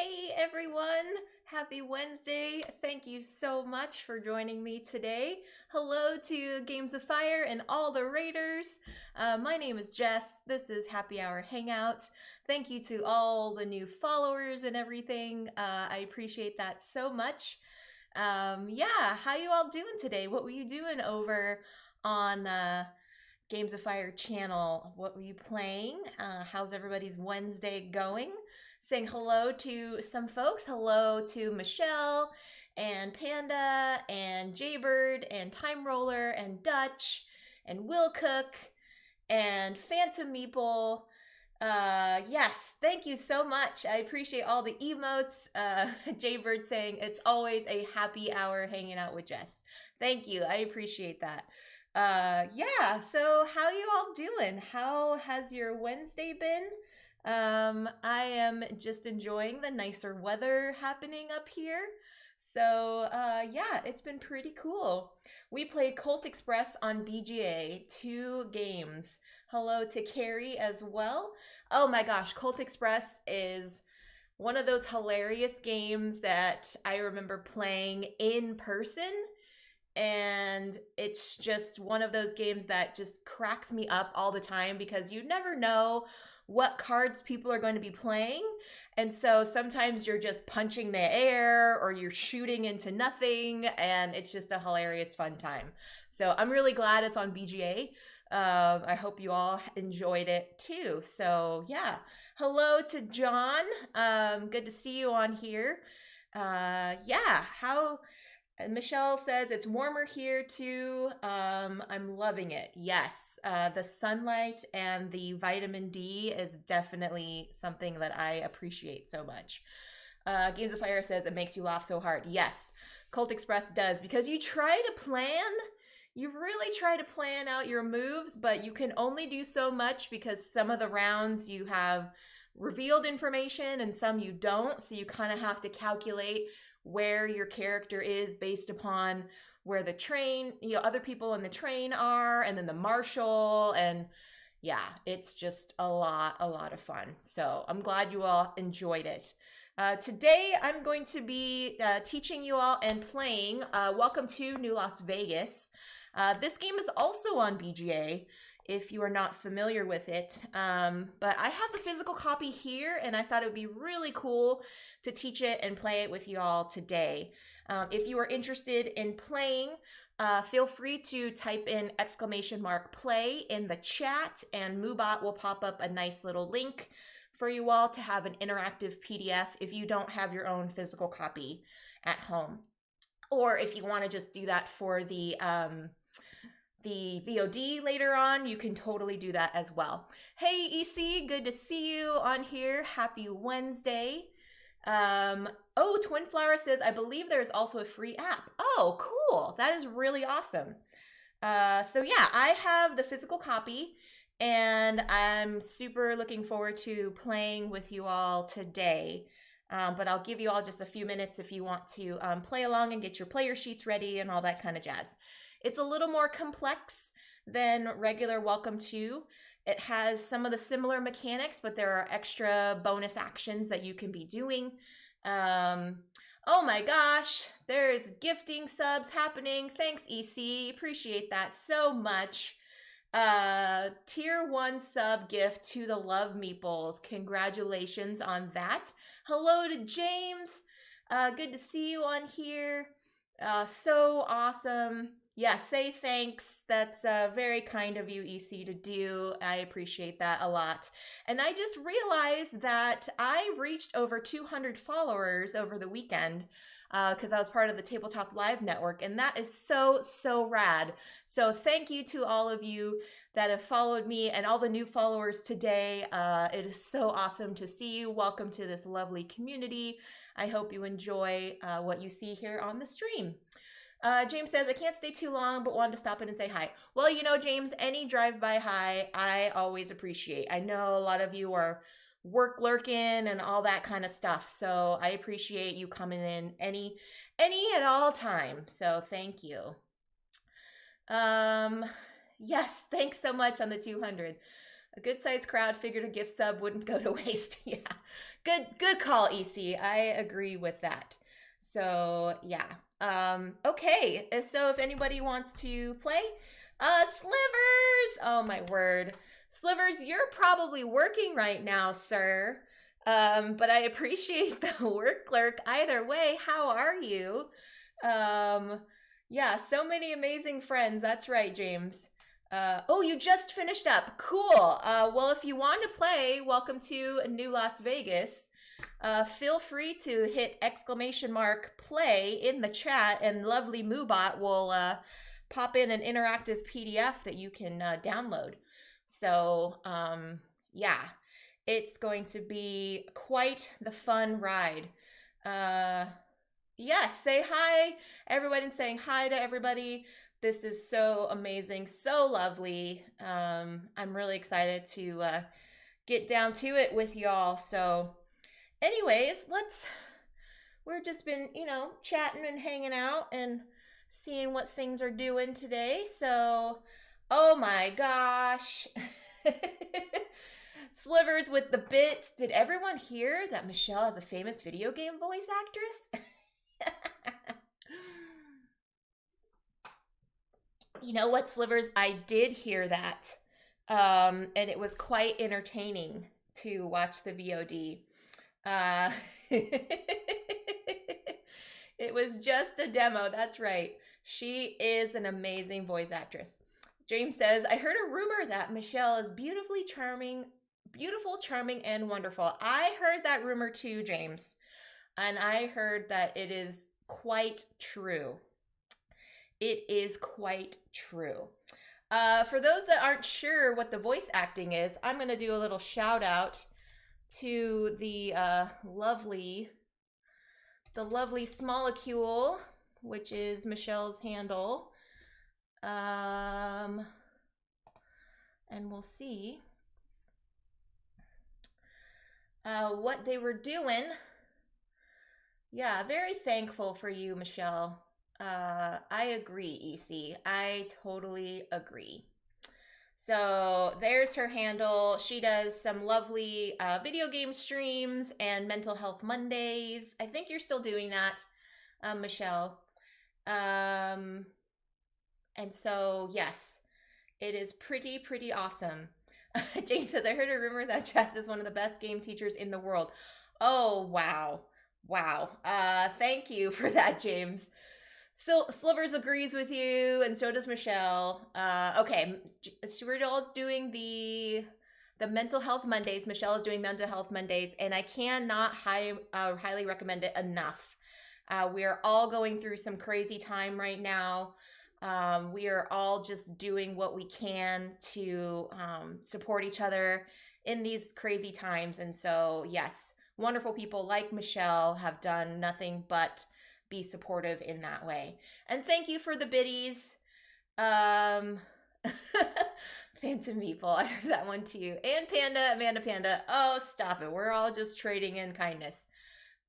Hey everyone, happy Wednesday. Thank you so much for joining me today. Hello to Games of Fire and all the Raiders. My name is Jess. This is Happy Hour Hangout. Thank you to all the new followers and everything. I appreciate that so much. How you all doing today? What were you doing over on Games of Fire channel? What were you playing? How's everybody's Wednesday going? Saying hello to some folks. Hello to Michelle and Panda and Jaybird and Time Roller and Dutch and Will Cook and Phantom Meeple. Yes, thank you so much. I appreciate all the emotes. Jaybird saying it's always a happy hour hanging out with Jess. Thank you. I appreciate that. So how you all doing? How has your Wednesday been? I am just enjoying the nicer weather happening up here. It's been pretty cool. We played Colt Express on BGA, 2 games. Hello to Carrie as well. Oh my gosh, Colt Express is one of those hilarious games that I remember playing in person. And it's just one of those games that just cracks me up all the time because you never know what cards people are going to be playing. And so sometimes you're just punching the air or you're shooting into nothing, and it's just a hilarious fun time. So I'm really glad it's on BGA. I hope you all enjoyed it too. Hello to John. Good to see you on here. How Michelle says it's warmer here too. I'm loving it. Yes, the sunlight and the vitamin D is definitely something that I appreciate so much. Games of Fire says it makes you laugh so hard. Yes, Colt Express does, because you really try to plan out your moves, but you can only do so much because some of the rounds you have revealed information and some you don't. So you kind of have to calculate where your character is based upon where the train, other people in the train are, and then the marshal, and yeah, it's just a lot of fun. So I'm glad you all enjoyed it. Today I'm going to be teaching you all and playing Welcome to New Las Vegas. This game is also on BGA if you are not familiar with it. But I have the physical copy here, and I thought it would be really cool to teach it and play it with you all today. If you are interested in playing, feel free to type in !play in the chat, and Moobot will pop up a nice little link for you all to have an interactive PDF if you don't have your own physical copy at home. Or if you want to just do that for the VOD later on, you can totally do that as well. Hey EC, good to see you on here. Happy Wednesday. Twin Flower says, I believe there's also a free app. Oh, cool. That is really awesome. I have the physical copy, and I'm super looking forward to playing with you all today. But I'll give you all just a few minutes if you want to play along and get your player sheets ready and all that kind of jazz. It's a little more complex than regular Welcome to. It has some of the similar mechanics, but there are extra bonus actions that you can be doing. Oh my gosh, there's gifting subs happening. Thanks, EC. Appreciate that so much. Tier 1 sub gift to the Love Meeples. Congratulations on that. Hello to James. Good to see you on here. So awesome. Yeah, say thanks. That's very kind of you, EC, to do. I appreciate that a lot. And I just realized that I reached over 200 followers over the weekend because I was part of the Tabletop Live network, and that is so rad. So thank you to all of you that have followed me and all the new followers today. It is so awesome to see you. Welcome to this lovely community. I hope you enjoy what you see here on the stream. James says, I can't stay too long, but wanted to stop in and say hi. Well, James, any drive-by hi, I always appreciate. I know a lot of you are work lurking and all that kind of stuff, so I appreciate you coming in any and all time. So thank you. Yes, thanks so much on the 200. A good-sized crowd figured a gift sub wouldn't go to waste. Yeah. Good call, EC. I agree with that. So, yeah. Okay. So if anybody wants to play, Slivers. Oh my word. Slivers, you're probably working right now, sir. But I appreciate the work clerk either way. How are you? Yeah, so many amazing friends. That's right, James. Oh, you just finished up. Cool. Well, if you want to play, welcome to New Las Vegas. Feel free to hit !play in the chat, and lovely Moobot will pop in an interactive PDF that you can download. So, yeah, it's going to be quite the fun ride. Yes, say hi, everybody, saying hi to everybody. This is so amazing, so lovely. I'm really excited to get down to it with y'all. So anyways, we're just been, chatting and hanging out and seeing what things are doing today. So, oh my gosh. Slivers with the bits. Did everyone hear that Michelle is a famous video game voice actress? You know what, Slivers? I did hear that. And it was quite entertaining to watch the VOD. It was just a demo. That's right. She is an amazing voice actress. James says, I heard a rumor that Michelle is beautiful, charming, and wonderful. I heard that rumor too, James. And I heard that it is quite true. It is quite true. For those that aren't sure what the voice acting is, I'm going to do a little shout out to the lovely Smolecule, which is Michelle's handle. And we'll see what they were doing. Yeah, very thankful for you, Michelle. I agree, EC. I totally agree. So there's her handle. She does some lovely video game streams and Mental Health Mondays. I think you're still doing that, Michelle. And so, yes, it is pretty awesome. James says, I heard a rumor that Jess is one of the best game teachers in the world. Oh, wow. Wow. Thank you for that, James. So Slivers agrees with you, and so does Michelle. Okay, we're all doing the Mental Health Mondays. Michelle is doing Mental Health Mondays, and I cannot highly recommend it enough. We are all going through some crazy time right now. We are all just doing what we can to support each other in these crazy times. And so, yes, wonderful people like Michelle have done nothing but be supportive in that way. And thank you for the biddies. Phantom Meeple, I heard that one too. And Amanda Panda. Oh, stop it. We're all just trading in kindness.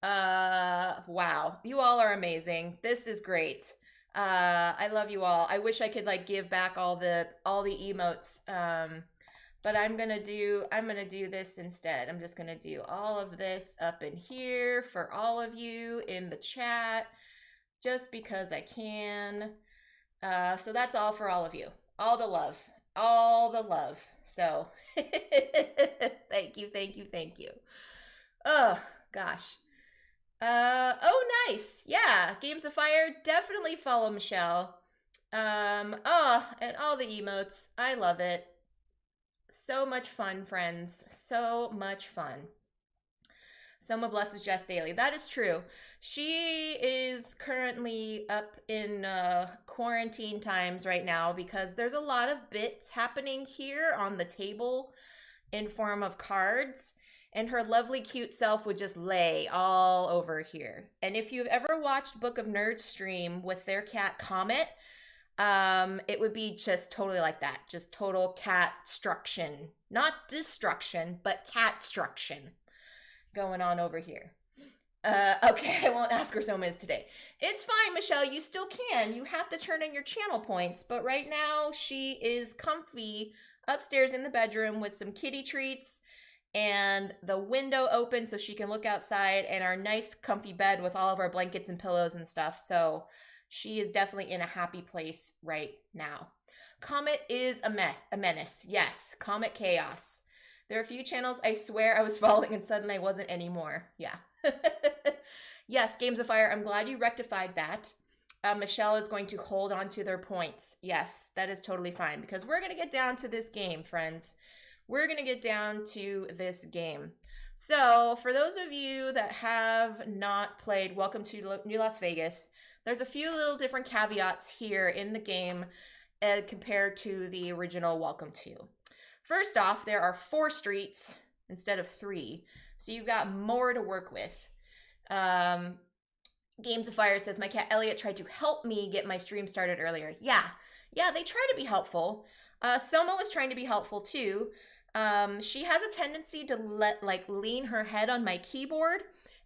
Wow. You all are amazing. This is great. I love you all. I wish I could give back all the emotes. But I'm gonna do this instead. I'm just gonna do all of this up in here for all of you in the chat, just because I can. So that's all for all of you. All the love. So thank you. Oh gosh. Oh nice. Yeah, Games of Fire. Definitely follow Michelle. And all the emotes. I love it. So much fun, friends. So much fun. Soma blesses Jess daily. That is true. She is currently up in quarantine times right now because there's a lot of bits happening here on the table in form of cards. And her lovely, cute self would just lay all over here. And if you've ever watched Book of Nerds stream with their cat Comet, it would be just totally like that. Just total cat-struction. Not destruction, but cat-struction going on over here. Okay, I won't ask her Soma is today. It's fine, Michelle. You still can. You have to turn in your channel points. But right now, she is comfy upstairs in the bedroom with some kitty treats and the window open so she can look outside, and our nice comfy bed with all of our blankets and pillows and stuff. So she is definitely in a happy place right now. Comet is a menace. Yes, Comet Chaos. There are a few channels I swear I was following and suddenly I wasn't anymore. Yeah. Yes, Games of Fire, I'm glad you rectified that. Michelle is going to hold on to their points. Yes, that is totally fine because we're going to get down to this game, friends. We're going to get down to this game. So for those of you that have not played Welcome to New Las Vegas, there's a few little different caveats here in the game compared to the original Welcome to. First off, there are 4 streets instead of 3, so you've got more to work with. Games of Fire says, my cat Elliot tried to help me get my stream started earlier. Yeah, they try to be helpful. Soma was trying to be helpful too. She has a tendency to lean her head on my keyboard,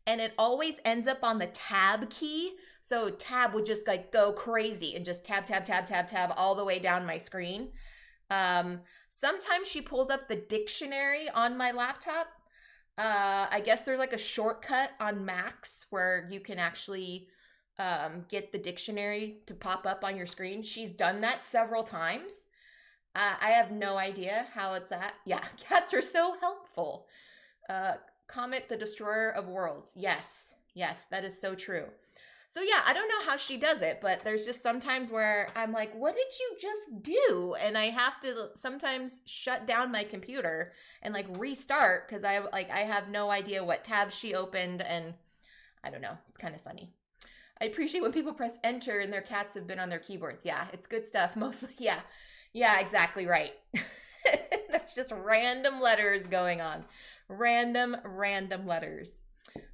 and it always ends up on the tab key. So tab would just go crazy and just tab all the way down my screen. Sometimes she pulls up the dictionary on my laptop. I guess there's a shortcut on Macs where you can actually get the dictionary to pop up on your screen. She's done that several times. I have no idea how it's that. Yeah, cats are so helpful. Comet, the destroyer of worlds. Yes, that is so true. So yeah, I don't know how she does it, but there's just sometimes where I'm like, what did you just do? And I have to sometimes shut down my computer and restart because I have no idea what tab she opened, and I don't know. It's kind of funny. I appreciate when people press enter and their cats have been on their keyboards. Yeah, it's good stuff. Mostly, yeah, exactly right. There's just random letters going on. Random letters.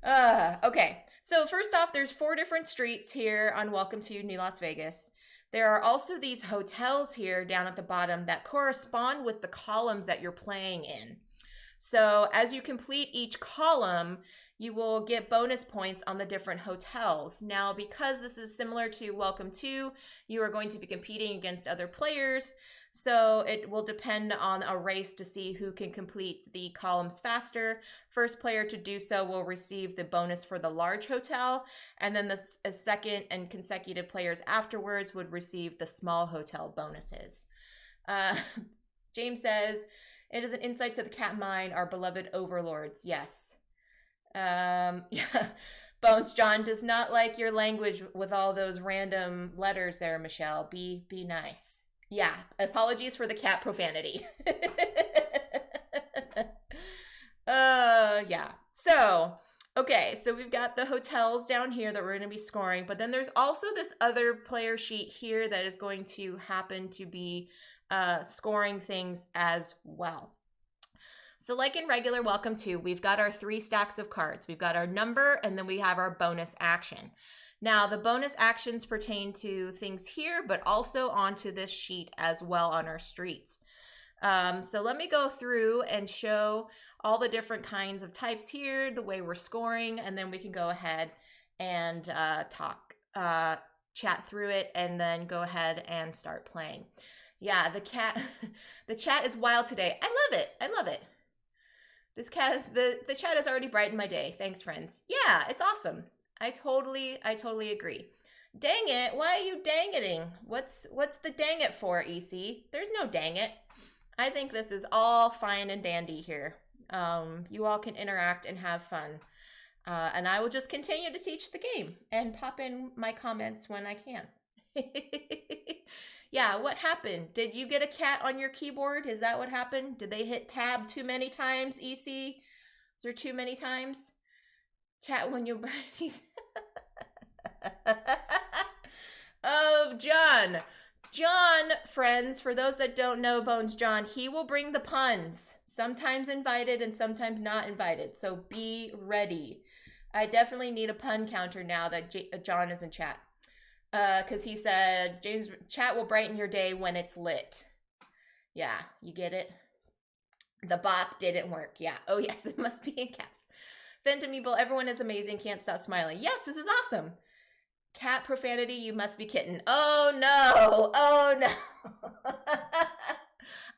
Okay. So first off, there's 4 different streets here on Welcome to New Las Vegas. There are also these hotels here down at the bottom that correspond with the columns that you're playing in. So as you complete each column, you will get bonus points on the different hotels. Now, because this is similar to Welcome to, you are going to be competing against other players. So it will depend on a race to see who can complete the columns faster. First player to do so will receive the bonus for the large hotel, and then the second and consecutive players afterwards would receive the small hotel bonuses. James says, it is an insight to the cat mind, our beloved overlords. Yes. Yeah. Bones John does not like your language with all those random letters there, Michelle. Be nice. Yeah, apologies for the cat profanity. Yeah. So, okay, so we've got the hotels down here that we're going to be scoring, but then there's also this other player sheet here that is going to happen to be scoring things as well. So like in regular Welcome to, we've got our 3 stacks of cards. We've got our number, and then we have our bonus action. Now, the bonus actions pertain to things here, but also onto this sheet as well on our streets. So let me go through and show all the different kinds of types here, the way we're scoring, and then we can go ahead and chat through it, and then go ahead and start playing. Yeah, the chat is wild today. I love it. This cat, the chat has already brightened my day. Thanks, friends. Yeah, it's awesome. I totally agree. Dang it, why are you dang-iting? What's the dang it for, EC? There's no dang it. I think this is all fine and dandy here. You all can interact and have fun. And I will just continue to teach the game and pop in my comments when I can. Yeah, what happened? Did you get a cat on your keyboard? Is that what happened? Did they hit tab too many times, EC? Is there too many times? Chat when you're... Oh, John. John, friends, for those that don't know Bones John, he will bring the puns. Sometimes invited and sometimes not invited. So be ready. I definitely need a pun counter now that John is in chat. Because he said, James, chat will brighten your day when it's lit. Yeah, you get it? The bop didn't work. Yeah. Oh, yes, it must be in caps. Phantom Evil, everyone is amazing. Can't stop smiling. Yes, this is awesome. Cat profanity, you must be kitten. Oh, no. Oh, no.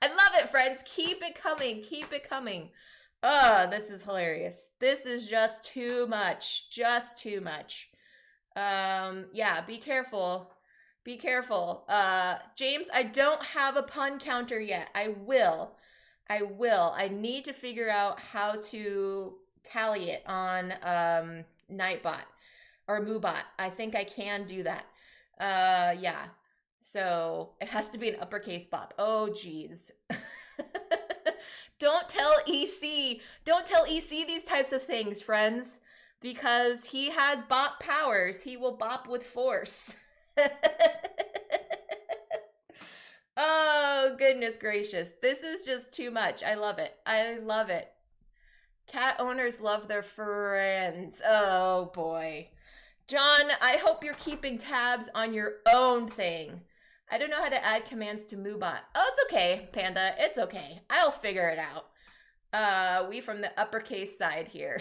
I love it, friends. Keep it coming. Keep it coming. This is hilarious. This is just too much. Just too much. Yeah, be careful. Be careful. James, I don't have a pun counter yet. I will. I need to figure out how to tally it on Nightbot or Moobot. I think I can do that. Yeah. So it has to be an uppercase bop. Oh, geez. Don't tell EC. Don't tell EC these types of things, friends, because he has bop powers. He will bop with force. Oh, goodness gracious. This is just too much. I love it. I love it. Cat owners love their friends. Oh, boy. John, I hope you're keeping tabs on your own thing. I don't know how to add commands to Moobot. Oh, it's okay, Panda. It's okay. I'll figure it out. We from the uppercase side here.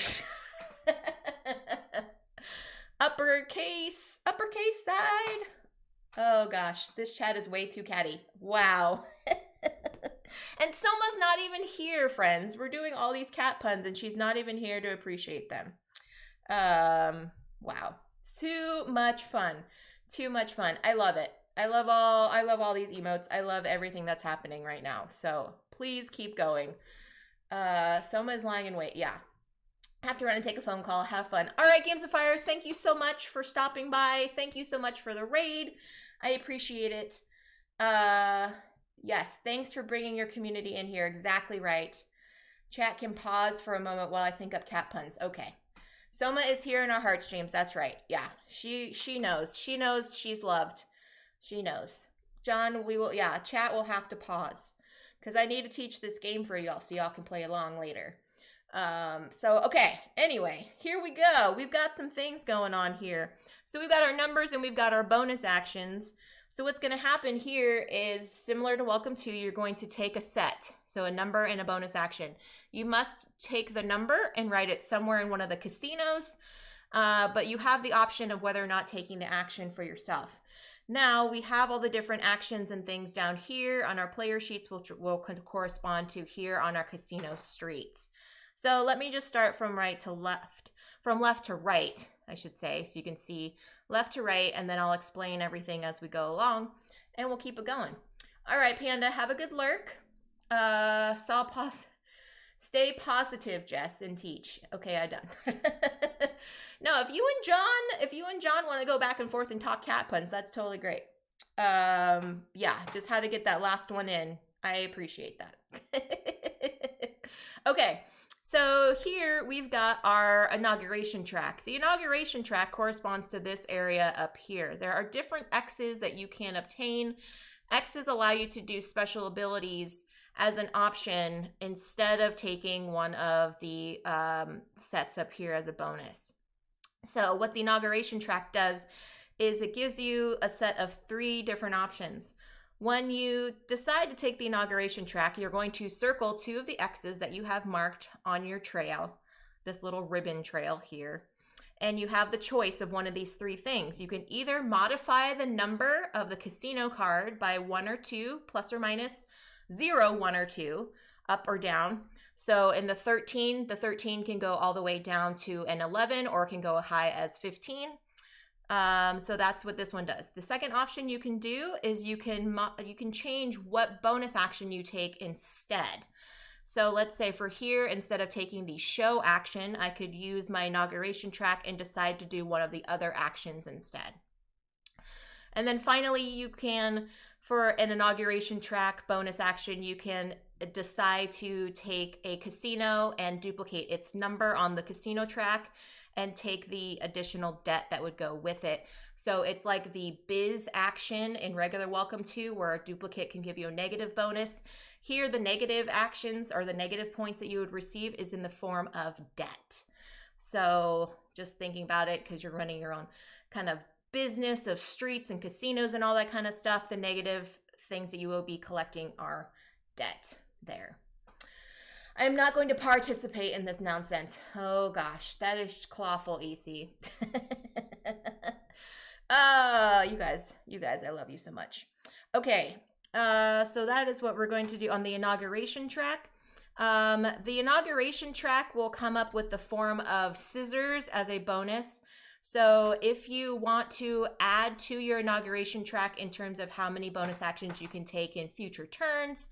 Uppercase side. Oh gosh, this chat is way too catty. Wow. And Soma's not even here, friends. We're doing all these cat puns and she's not even here to appreciate them. Wow. Too much fun. Too much fun. I love it. I love all these emotes. I love everything that's happening right now. So please keep going. Soma is lying in wait. Yeah. I have to run and take a phone call. Have fun. All right, Games of Fire, thank you so much for stopping by. Thank you so much for the raid. I appreciate it. Yes, thanks for bringing your community in here. Exactly right. Chat can pause for a moment while I think up cat puns. Okay. Soma is here in our hearts, James. That's right. Yeah, she knows. She knows she's loved. She knows. John, chat will have to pause because I need to teach this game for y'all so y'all can play along later. Okay, anyway, here we go. We've got some things going on here. So we've got our numbers and we've got our bonus actions. So what's going to happen here is similar to Welcome to, you're going to take a set. So a number and a bonus action. You must take the number and write it somewhere in one of the casinos, but you have the option of whether or not taking the action for yourself. Now we have all the different actions and things down here on our player sheets, which will correspond to here on our casino streets. So let me just start from left to right, I should say, so you can see left to right, and then I'll explain everything as we go along, and we'll keep it going. All right, Panda, have a good lurk. Stay positive, Jess, and teach. Okay, I'm done. No, if you and John want to go back and forth and talk cat puns, that's totally great. Yeah, just had to get that last one in. I appreciate that. Okay. So here we've got our inauguration track. The inauguration track corresponds to this area up here. There are different X's that you can obtain. X's allow you to do special abilities as an option instead of taking one of the sets up here as a bonus. So what the inauguration track does is it gives you a set of 3 different options. When you decide to take the inauguration track, you're going to circle 2 of the X's that you have marked on your trail, this little ribbon trail here, and you have the choice of one of these 3 things. You can either modify the number of the casino card by 1 or 2, plus or minus 0, 1 or 2, up or down. So in the 13 can go all the way down to an 11, or it can go as high as 15. So that's what this one does. The second option you can do is you can change what bonus action you take instead. So let's say for here, instead of taking the show action, I could use my inauguration track and decide to do one of the other actions instead. And then finally, you can, for an inauguration track bonus action, you can decide to take a casino and duplicate its number on the casino track and take the additional debt that would go with it. So it's like the biz action in regular Welcome to, where a duplicate can give you a negative bonus. Here, the negative actions or the negative points that you would receive is in the form of debt. So just thinking about it, because you're running your own kind of business of streets and casinos and all that kind of stuff, the negative things that you will be collecting are debt there. I'm not going to participate in this nonsense. Oh gosh, that is clawful, EC. You guys, I love you so much. Okay, So that is what we're going to do on the inauguration track. The inauguration track will come up with the form of scissors as a bonus. So if you want to add to your inauguration track in terms of how many bonus actions you can take in future turns,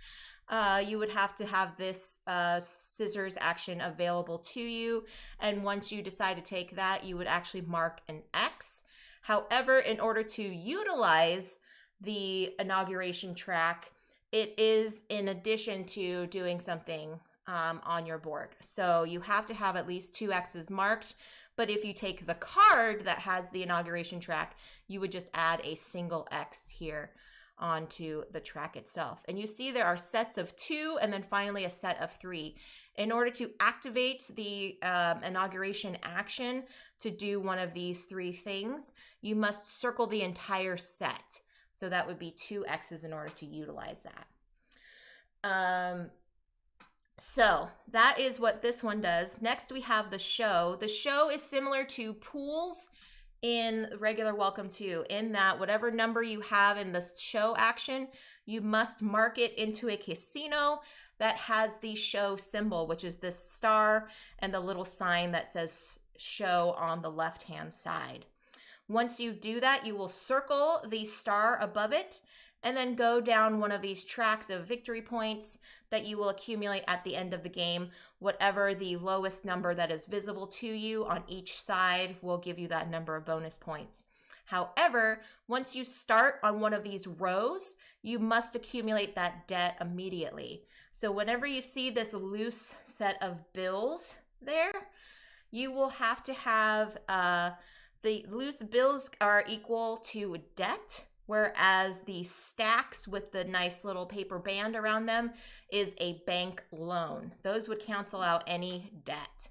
you would have to have this scissors action available to you. And once you decide to take that, you would actually mark an X. However, in order to utilize the inauguration track, it is in addition to doing something on your board. So you have to have at least 2 X's marked. But if you take the card that has the inauguration track, you would just add a single X here onto the track itself. And you see there are sets of 2 and then finally a set of 3. In order to activate the inauguration action to do one of these 3 things, you must circle the entire set. So that would be 2 X's in order to utilize that. So that is what this one does. Next we have the show. The show is similar to pools in regular Welcome To, in that whatever number you have in the show action, you must mark it into a casino that has the show symbol, which is this star and the little sign that says show on the left-hand side. Once you do that, you will circle the star above it and then go down one of these tracks of victory points that you will accumulate at the end of the game. Whatever the lowest number that is visible to you on each side will give you that number of bonus points. However, once you start on one of these rows, you must accumulate that debt immediately. So whenever you see this loose set of bills there, you will have to have the loose bills are equal to debt, whereas the stacks with the nice little paper band around them is a bank loan. Those would cancel out any debt.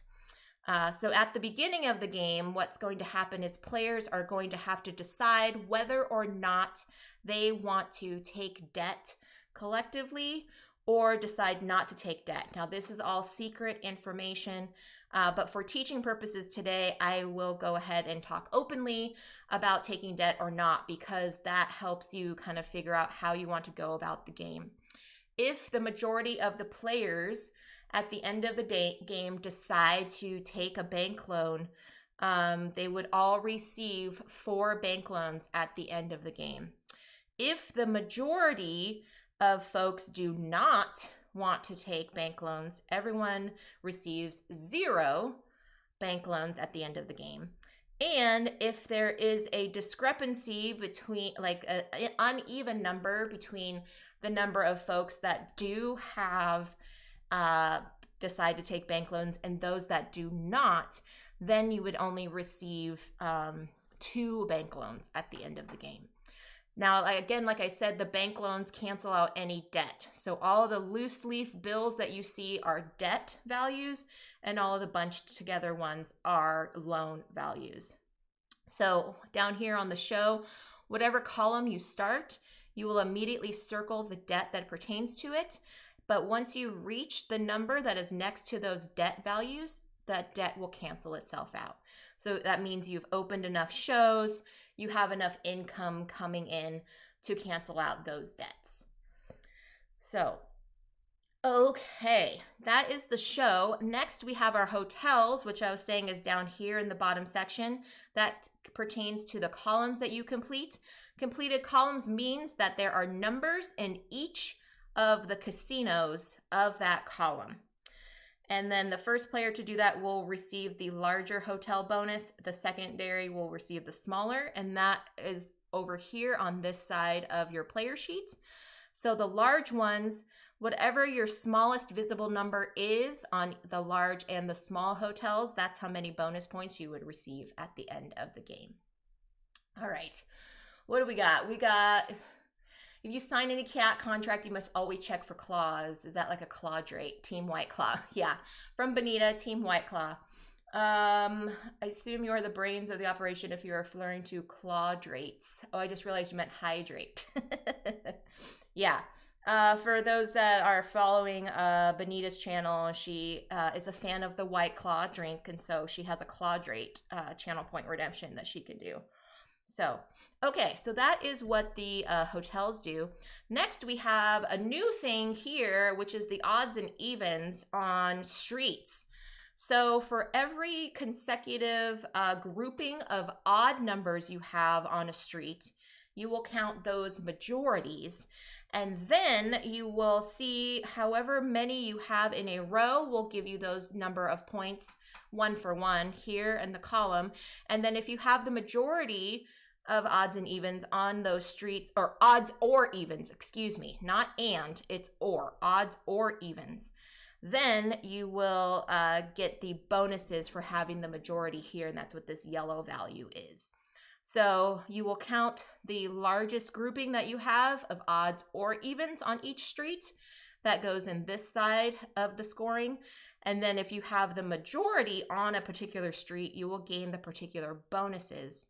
So at the beginning of the game, what's going to happen is players are going to have to decide whether or not they want to take debt collectively or decide not to take debt. Now, this is all secret information, but for teaching purposes today, I will go ahead and talk openly about taking debt or not, because that helps you kind of figure out how you want to go about the game. If the majority of the players at the end of the game decide to take a bank loan, they would all receive 4 bank loans at the end of the game. If the majority of folks do not want to take bank loans, everyone receives 0 bank loans at the end of the game. And if there is a discrepancy between, like an uneven number between the number of folks that do have decide to take bank loans and those that do not, then you would only receive 2 bank loans at the end of the game. Now, again, like I said, the bank loans cancel out any debt. So all the loose leaf bills that you see are debt values, and all of the bunched together ones are loan values. So down here on the show, whatever column you start, you will immediately circle the debt that pertains to it. But once you reach the number that is next to those debt values, that debt will cancel itself out. So that means you've opened enough shows, you have enough income coming in to cancel out those debts. So, okay, that is the show. Next, we have our hotels, which I was saying is down here in the bottom section. That pertains to the columns that you complete. Completed columns means that there are numbers in each of the casinos of that column. And then the first player to do that will receive the larger hotel bonus. The secondary will receive the smaller, and that is over here on this side of your player sheet. So the large ones, whatever your smallest visible number is on the large and the small hotels, that's how many bonus points you would receive at the end of the game. All right, what do we got? We got... If you sign any cat contract, you must always check for claws. Is that like a claw drake? Team White Claw. Yeah. From Bonita, Team White Claw. I assume you're the brains of the operation if you're referring to claw drakes. Oh, I just realized you meant hydrate. Yeah. For those that are following Bonita's channel, she is a fan of the White Claw drink, and so she has a claw drake channel point redemption that she can do. So, okay, so that is what the hotels do. Next, we have a new thing here, which is the odds and evens on streets. So for every consecutive grouping of odd numbers you have on a street, you will count those majorities. And then you will see however many you have in a row will give you those number of points, one for one here in the column. And then if you have the majority of odds and evens on those streets, or odds or evens, excuse me, not and, it's or, odds or evens, then you will get the bonuses for having the majority here, and that's what this yellow value is. So you will count the largest grouping that you have of odds or evens on each street. That goes in this side of the scoring. And then if you have the majority on a particular street, you will gain the particular bonuses.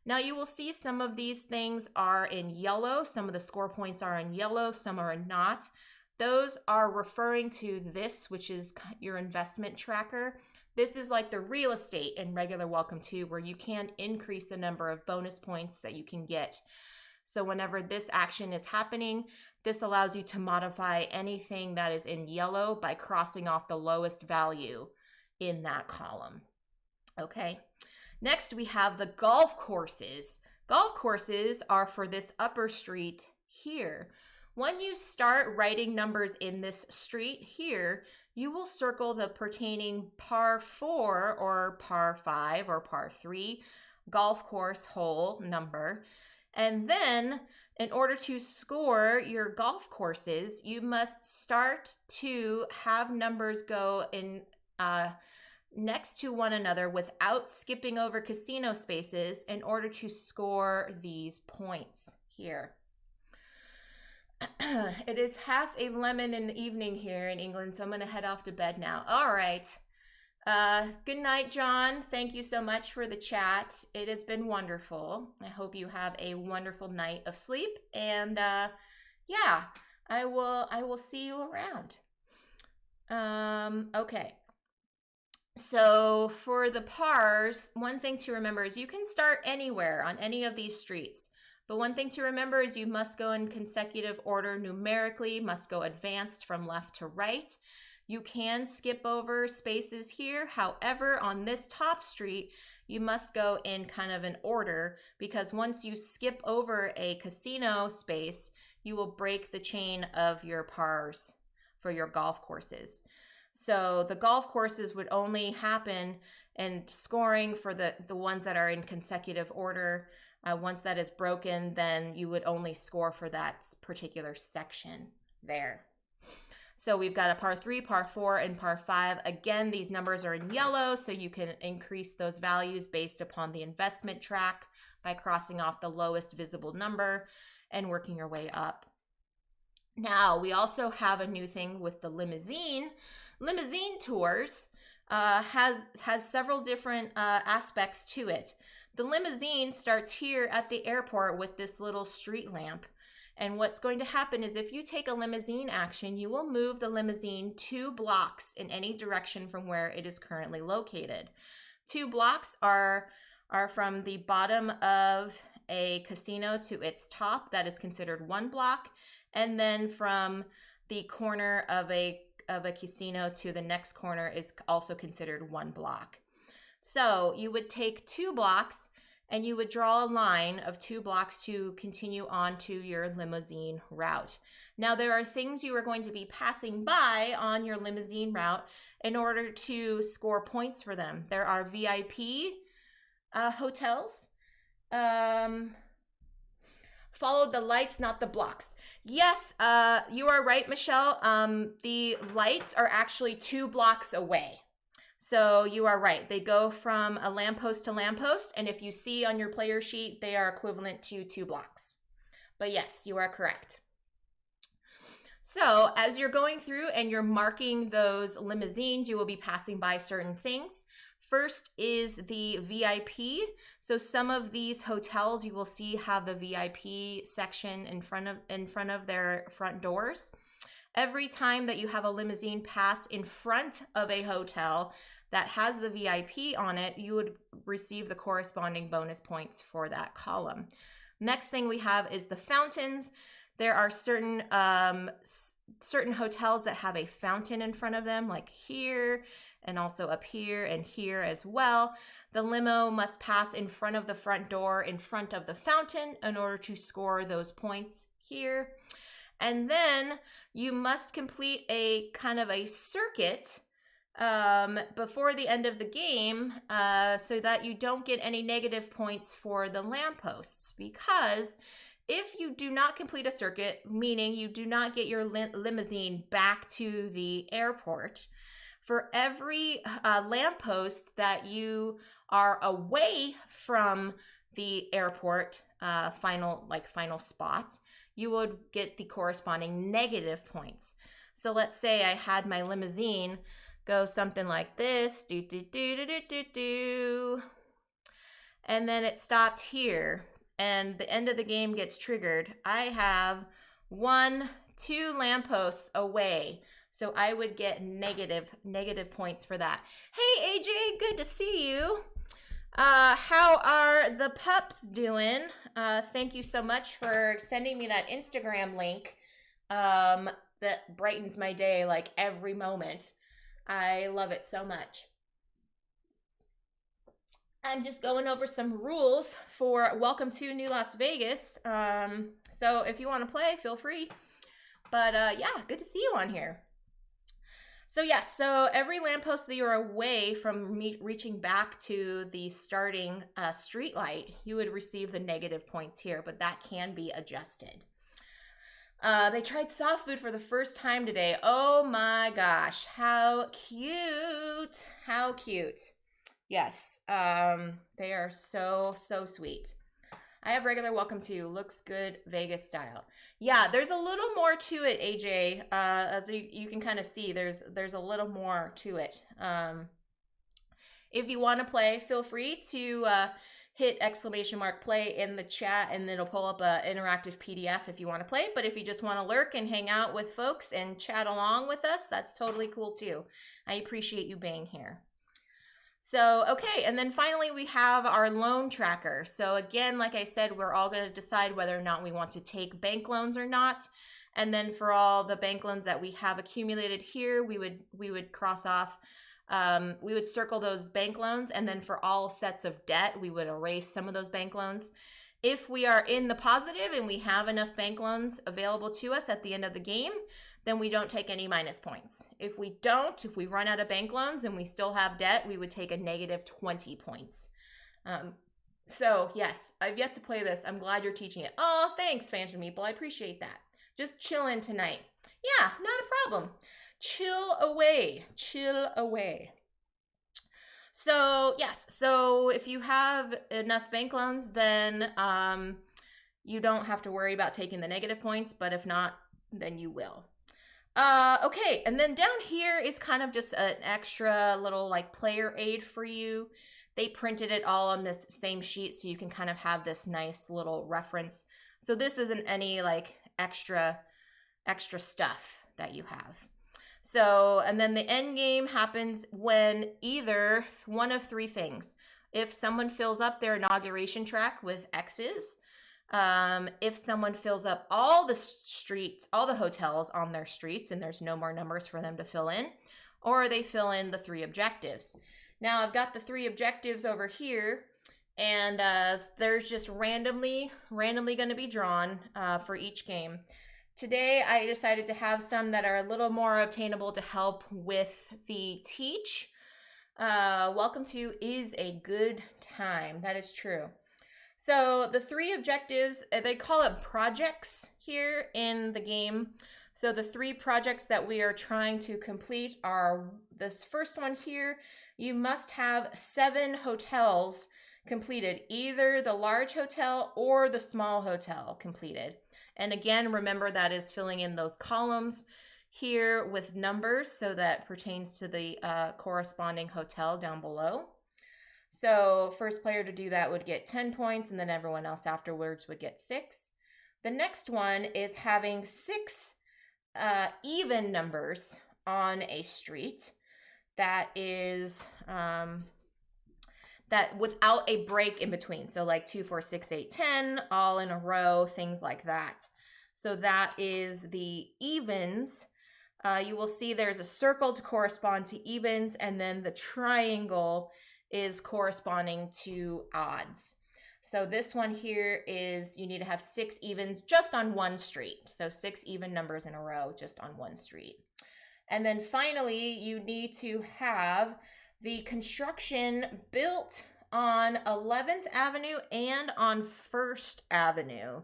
Now you will see some of these things are in yellow. Some of the score points are in yellow, some are not. Those are referring to this, which is your investment tracker. This is like the real estate in regular Welcome To, where you can increase the number of bonus points that you can get. So whenever this action is happening, this allows you to modify anything that is in yellow by crossing off the lowest value in that column. Okay. Next, we have the golf courses. Golf courses are for this upper street here. When you start writing numbers in this street here, you will circle the pertaining par 4 or par 5 or par 3 golf course hole number. And then in order to score your golf courses, you must start to have numbers go in next to one another without skipping over casino spaces in order to score these points here. It is 11:30 in the evening here in England, so I'm going to head off to bed now. All right. Good night, John. Thank you so much for the chat. It has been wonderful. I hope you have a wonderful night of sleep. And yeah, I will see you around. Okay. So for the pars, one thing to remember is you can start anywhere on any of these streets. But one thing to remember is you must go in consecutive order numerically, must go advanced from left to right. You can skip over spaces here. However, on this top street, you must go in kind of an order, because once you skip over a casino space, you will break the chain of your pars for your golf courses. So the golf courses would only happen in scoring for the ones that are in consecutive order. Once that is broken, then you would only score for that particular section there. So we've got a par 3, par 4, and par 5. Again, these numbers are in yellow, so you can increase those values based upon the investment track by crossing off the lowest visible number and working your way up. Now, we also have a new thing with the limousine. Limousine tours has several different aspects to it. The limousine starts here at the airport with this little street lamp. And what's going to happen is if you take a limousine action, you will move the limousine 2 blocks in any direction from where it is currently located. 2 blocks are from the bottom of a casino to its top. That is considered 1 block. And then from the corner of a casino to the next corner is also considered 1 block. So you would take 2 blocks and you would draw a line of 2 blocks to continue on to your limousine route. Now, there are things you are going to be passing by on your limousine route in order to score points for them. There are VIP hotels. Follow the lights, not the blocks. Yes, you are right, Michelle. The lights are actually 2 blocks away. So you are right. They go from a lamppost to lamppost, and if you see on your player sheet, they are equivalent to 2 blocks. But yes, you are correct. So as you're going through and you're marking those limousines, you will be passing by certain things. First is the VIP. So some of these hotels you will see have the VIP section in front of their front doors. Every time that you have a limousine pass in front of a hotel that has the VIP on it, you would receive the corresponding bonus points for that column. Next thing we have is the fountains. There are certain hotels that have a fountain in front of them, like here and also up here and here as well. The limo must pass in front of the front door in front of the fountain in order to score those points here. And then you must complete a kind of a circuit before the end of the game so that you don't get any negative points for the lampposts. Because if you do not complete a circuit, meaning you do not get your limousine back to the airport, for every lamppost that you are away from the airport final spot, you would get the corresponding negative points. So let's say I had my limousine go something like this, do do do do do do do, and then it stopped here, and the end of the game gets triggered. I have 2 lampposts away, so I would get negative points for that. Hey AJ, good to see you. How are the pups doing? Thank you so much for sending me that Instagram link. That brightens my day like every moment. I love it so much. I'm just going over some rules for Welcome to New Las Vegas. So if you want to play, feel free. But yeah, good to see you on here. So yes, so every lamppost that you're away from reaching back to the starting street light, you would receive the negative points here, but that can be adjusted. They tried soft food for the first time today. Oh my gosh, how cute. How cute. Yes, they are so sweet. I have regular welcome to. Looks good Vegas style. Yeah, there's a little more to it, AJ. As you can kind of see, there's a little more to it. If you want to play, feel free to hit !play in the chat, and it'll pull up an interactive PDF if you want to play. But if you just want to lurk and hang out with folks and chat along with us, that's totally cool too. I appreciate you being here. So, okay, and then finally we have our loan tracker. So again, like I said, we're all going to decide whether or not we want to take bank loans or not. And then for all the bank loans that we have accumulated here, we would cross off, we would circle those bank loans. And then for all sets of debt, we would erase some of those bank loans. If we are in the positive and we have enough bank loans available to us at the end of the game, then we don't take any minus points. If we don't, if we run out of bank loans and we still have debt, we would take a negative 20 points. So yes, I've yet to play this. I'm glad you're teaching it. Oh, thanks, Phantom Meeple. I appreciate that. Just chilling tonight. Yeah, not a problem. Chill away. Chill away. So yes, so if you have enough bank loans, then you don't have to worry about taking the negative points, but if not, then you will. Okay, and then down here is kind of just an extra little like player aid for you. They printed it all on this same sheet so you can kind of have this nice little reference. So this isn't any like extra stuff that you have. So, and then the end game happens when either one of 3 things. If someone fills up their inauguration track with X's, if someone fills up all the streets, all the hotels on their streets, and there's no more numbers for them to fill in, or they fill in the 3 objectives. Now I've got the 3 objectives over here, and they're just randomly going to be drawn for each game. Today I decided to have some that are a little more obtainable to help with the teach. Welcome to is a good time. That is true. So the 3 objectives, they call it projects here in the game. So the 3 projects that we are trying to complete are this first one here. You must have 7 hotels completed, either the large hotel or the small hotel completed. And again, remember that is filling in those columns here with numbers, so that pertains to the corresponding hotel down below. So first player to do that would get 10 points, and then everyone else afterwards would get 6. The next one is having 6 even numbers on a street that is that without a break in between. So like 2, 4, 6, 8, 10, all in a row, things like that. So that is the evens. You will see there's a circle to correspond to evens, and then the triangle is corresponding to odds. So this one here is you need to have 6 evens just on one street. So 6 even numbers in a row just on one street. And then finally, you need to have the construction built on 11th Avenue and on 1st Avenue.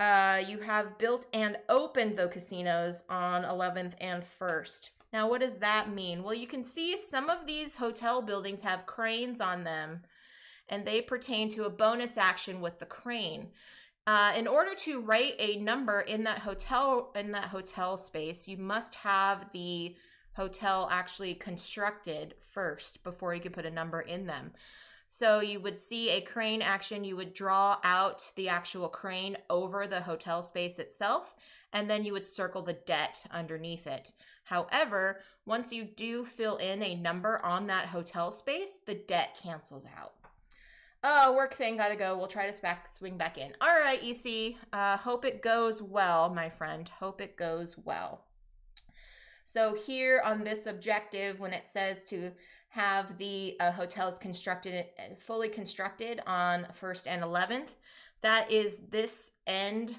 You have built and opened the casinos on 11th and 1st. Now, what does that mean? Well, you can see some of these hotel buildings have cranes on them, and they pertain to a bonus action with the crane. In order to write a number in that hotel space, you must have the hotel actually constructed first before you can put a number in them. So you would see a crane action, you would draw out the actual crane over the hotel space itself, and then you would circle the debt underneath it. However, once you do fill in a number on that hotel space, the debt cancels out. Oh, work thing, gotta go. We'll try to swing back in. All right, EC. Hope it goes well, my friend. Hope it goes well. So here on this objective, when it says to have the hotels fully constructed on 1st and 11th, that is this end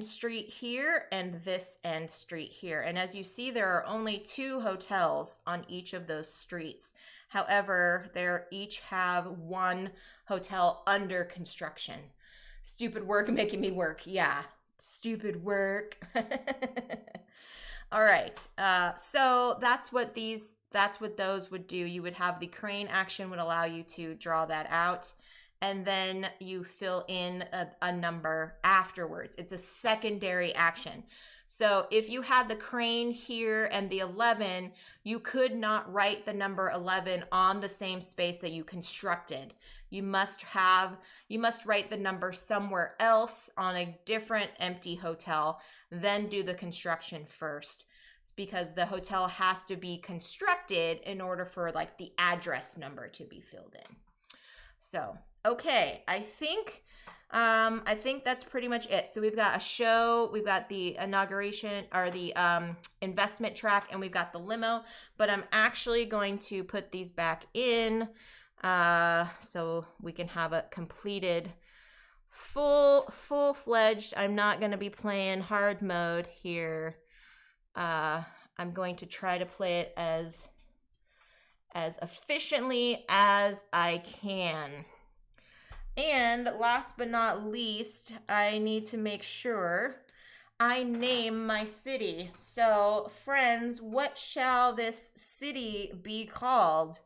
street here and this end street here. And as you see, there are only 2 hotels on each of those streets. However, they each have 1 hotel under construction. Stupid work making me work. Yeah, stupid work. All right. So that's what those would do. You would have the crane action would allow you to draw that out, and then you fill in a number afterwards. It's a secondary action. So if you had the crane here and the 11, you could not write the number 11 on the same space that you constructed. You must write the number somewhere else on a different empty hotel, then do the construction first, because the hotel has to be constructed in order for like the address number to be filled in. So, okay, I think that's pretty much it. So we've got a show, we've got the inauguration or the investment track, and we've got the limo, but I'm actually going to put these back in so we can have it completed full-fledged. I'm not going to be playing hard mode here. I'm going to try to play it as efficiently as I can. And last but not least, I need to make sure I name my city. So, friends, what shall this city be called?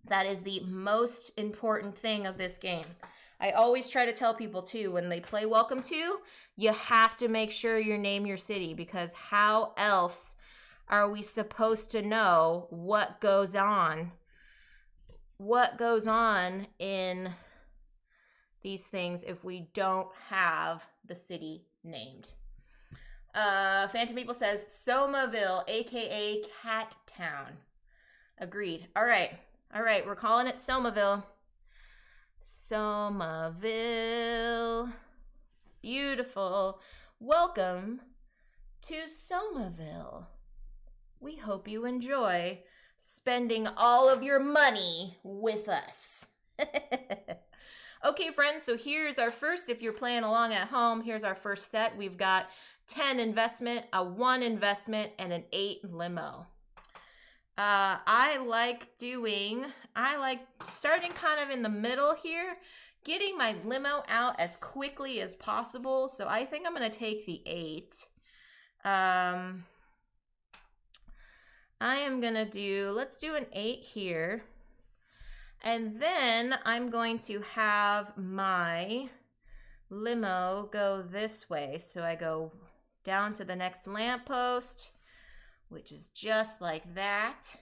That is the most important thing of this game. I always try to tell people, too, when they play Welcome To, you have to make sure you name your city, because how else are we supposed to know what goes on in these things if we don't have the city named? Phantom People says Somaville, aka Cat Town. Agreed. All right, we're calling it Somaville. Somaville. Beautiful. Welcome to Somaville. We hope you enjoy spending all of your money with us. Okay, friends, so here's our first, if you're playing along at home, here's our first set. We've got 10 investment, a 1 investment, and an 8 limo. I like starting kind of in the middle here, getting my limo out as quickly as possible. So I think I'm going to take the 8. Let's do an 8 here. And then I'm going to have my limo go this way. So I go down to the next lamppost, which is just like that.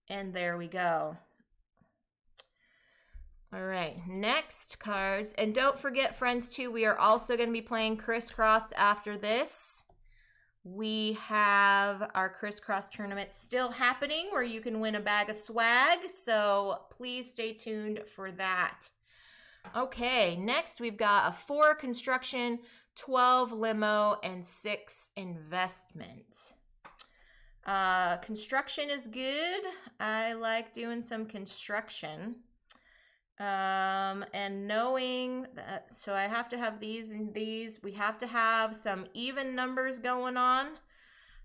And there we go. All right, next cards. And don't forget, friends, too, we are also going to be playing Crisscross after this. We have our Crisscross tournament still happening where you can win a bag of swag. So please stay tuned for that. Okay, next we've got a 4 construction, 12 limo, and 6 investment. Construction is good. I like doing some construction. And knowing that, so I have to have these and these. We have to have some even numbers going on.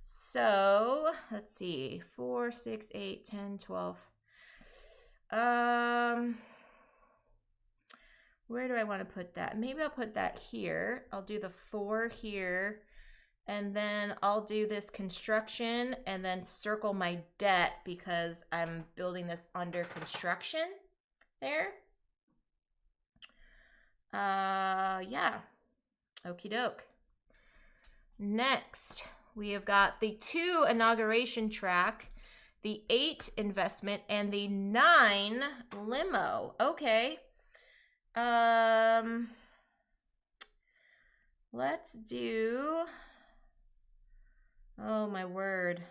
So let's see, 4, 6, 8, 10, 12. Where do I want to put that? Maybe I'll put that here. I'll do the 4 here. And then I'll do this construction and then circle my debt because I'm building this under construction there. Yeah. Okie doke. Next, we have got the 2 inauguration track, the 8 investment, and the 9 limo. Okay. Let's do, oh my word.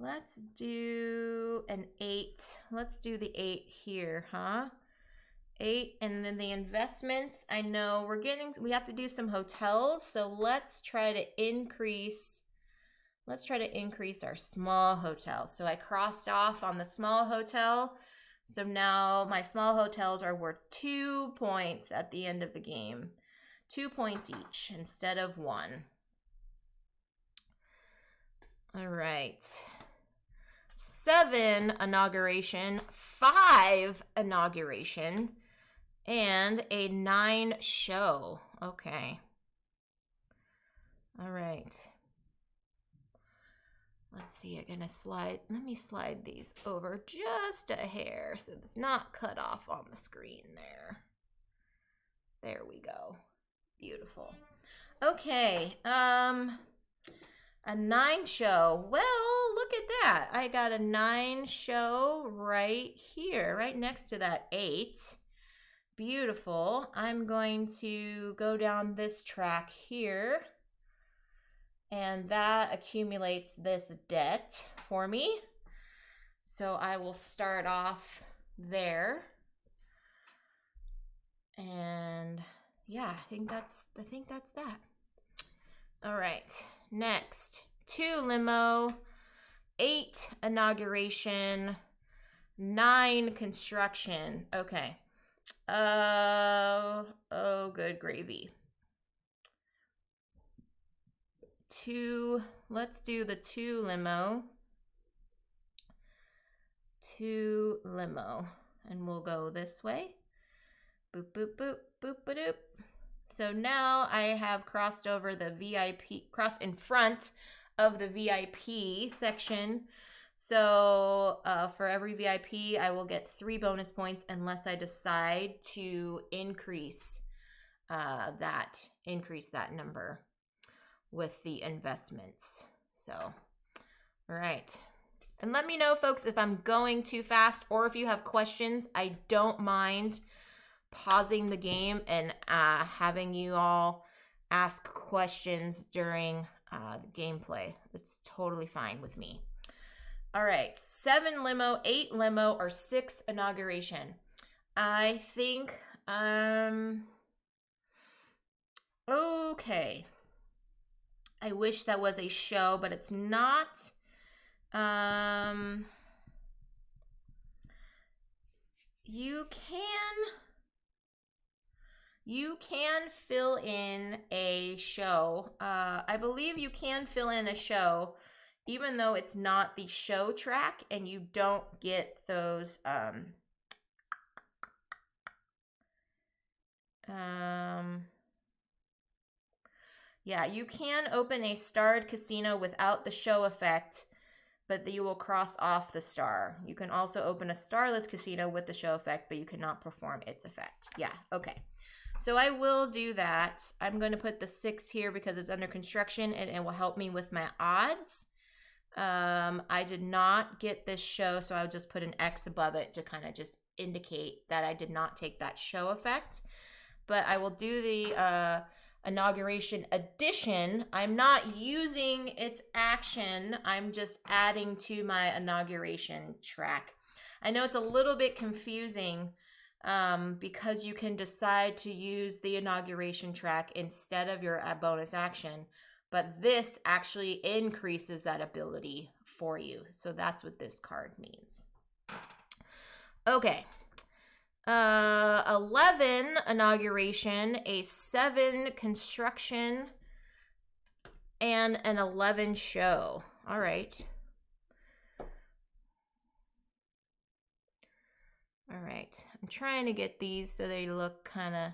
Let's do an 8. Let's do the 8 here, huh? 8, and then the investments. I know we have to do some hotels, so let's try to increase our small hotel. So I crossed off on the small hotel. So now my small hotels are worth 2 points at the end of the game. 2 points each instead of 1. All right. 7 inauguration, 5 inauguration, and a 9 show. Okay. All right. Let's see, I'm gonna let me slide these over just a hair so it's not cut off on the screen there. There we go. Beautiful. Okay, a 9 show. Well, look at that. I got a 9 show right here, right next to that 8. Beautiful. I'm going to go down this track here. And that accumulates this debt for me. So I will start off there. And yeah, I think that's that. All right. Next, 2 limo, 8 inauguration, 9 construction. Okay. Oh, good gravy. 2, let's do the 2 limo. 2 limo. And we'll go this way. Boop, boop, boop, boop, ba doop. So now I have crossed over the VIP, crossed in front of the VIP section. So for every VIP, I will get 3 bonus points unless I decide to increase that number with the investments. So, all right. And let me know, folks, if I'm going too fast or if you have questions. I don't mind pausing the game and having you all ask questions during the gameplay. It's totally fine with me. All right, 7 limo, 8 limo, or 6 inauguration. I think, okay. I wish that was a show, but it's not. You can fill in a show. I believe you can fill in a show, even though it's not the show track, and you don't get those. Yeah, you can open a starred casino without the show effect, but you will cross off the star. You can also open a starless casino with the show effect, but you cannot perform its effect. Yeah, okay. So I will do that. I'm going to put the 6 here because it's under construction and it will help me with my odds. I did not get this show, so I'll just put an X above it to kind of just indicate that I did not take that show effect. But I will do the inauguration edition. I'm not using its action. I'm just adding to my inauguration track. I know it's a little bit confusing because you can decide to use the inauguration track instead of your bonus action, but this actually increases that ability for you. So that's what this card means. Okay. 11 inauguration, a 7 construction, and an 11 show. All right. All right. I'm trying to get these so they look kind of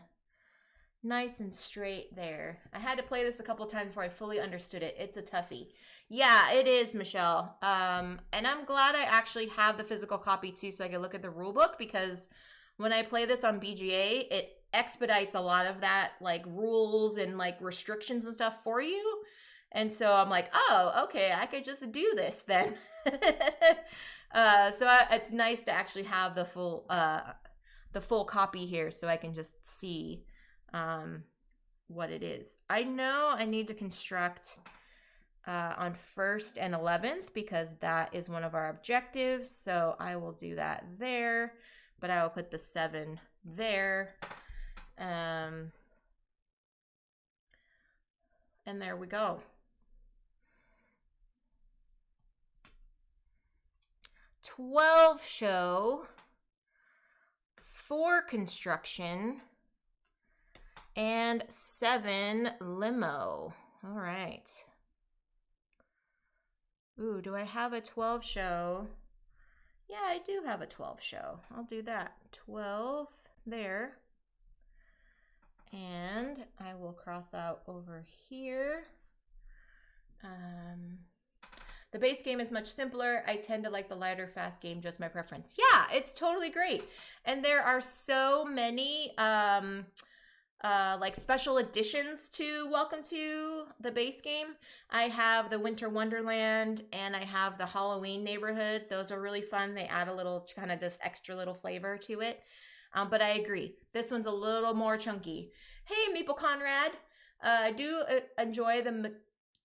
nice and straight there. I had to play this a couple times before I fully understood it. It's a toughie. Yeah, it is, Michelle. And I'm glad I actually have the physical copy too, so I can look at the rule book, because when I play this on BGA, it expedites a lot of that, like, rules and like restrictions and stuff for you. And so I'm like, oh, okay, I could just do this then. It's nice to actually have the full copy here, so I can just see what it is. I know I need to construct on 1st and 11th because that is one of our objectives. So I will do that there, but I will put the 7 there. And there we go. 12 show, 4 construction, and 7 limo. All right. Ooh, do I have a 12 show? Yeah, I do have a 12 show. I'll do that. 12 there. And I will cross out over here. The base game is much simpler. I tend to like the lighter, fast game, just my preference. Yeah, it's totally great. And there are so many like special additions to Welcome to the base game. I have the Winter Wonderland and I have the Halloween neighborhood. Those are really fun. They add a little kind of just extra little flavor to it. But I agree. This one's a little more chunky. Hey, Meeple Conrad. I do enjoy the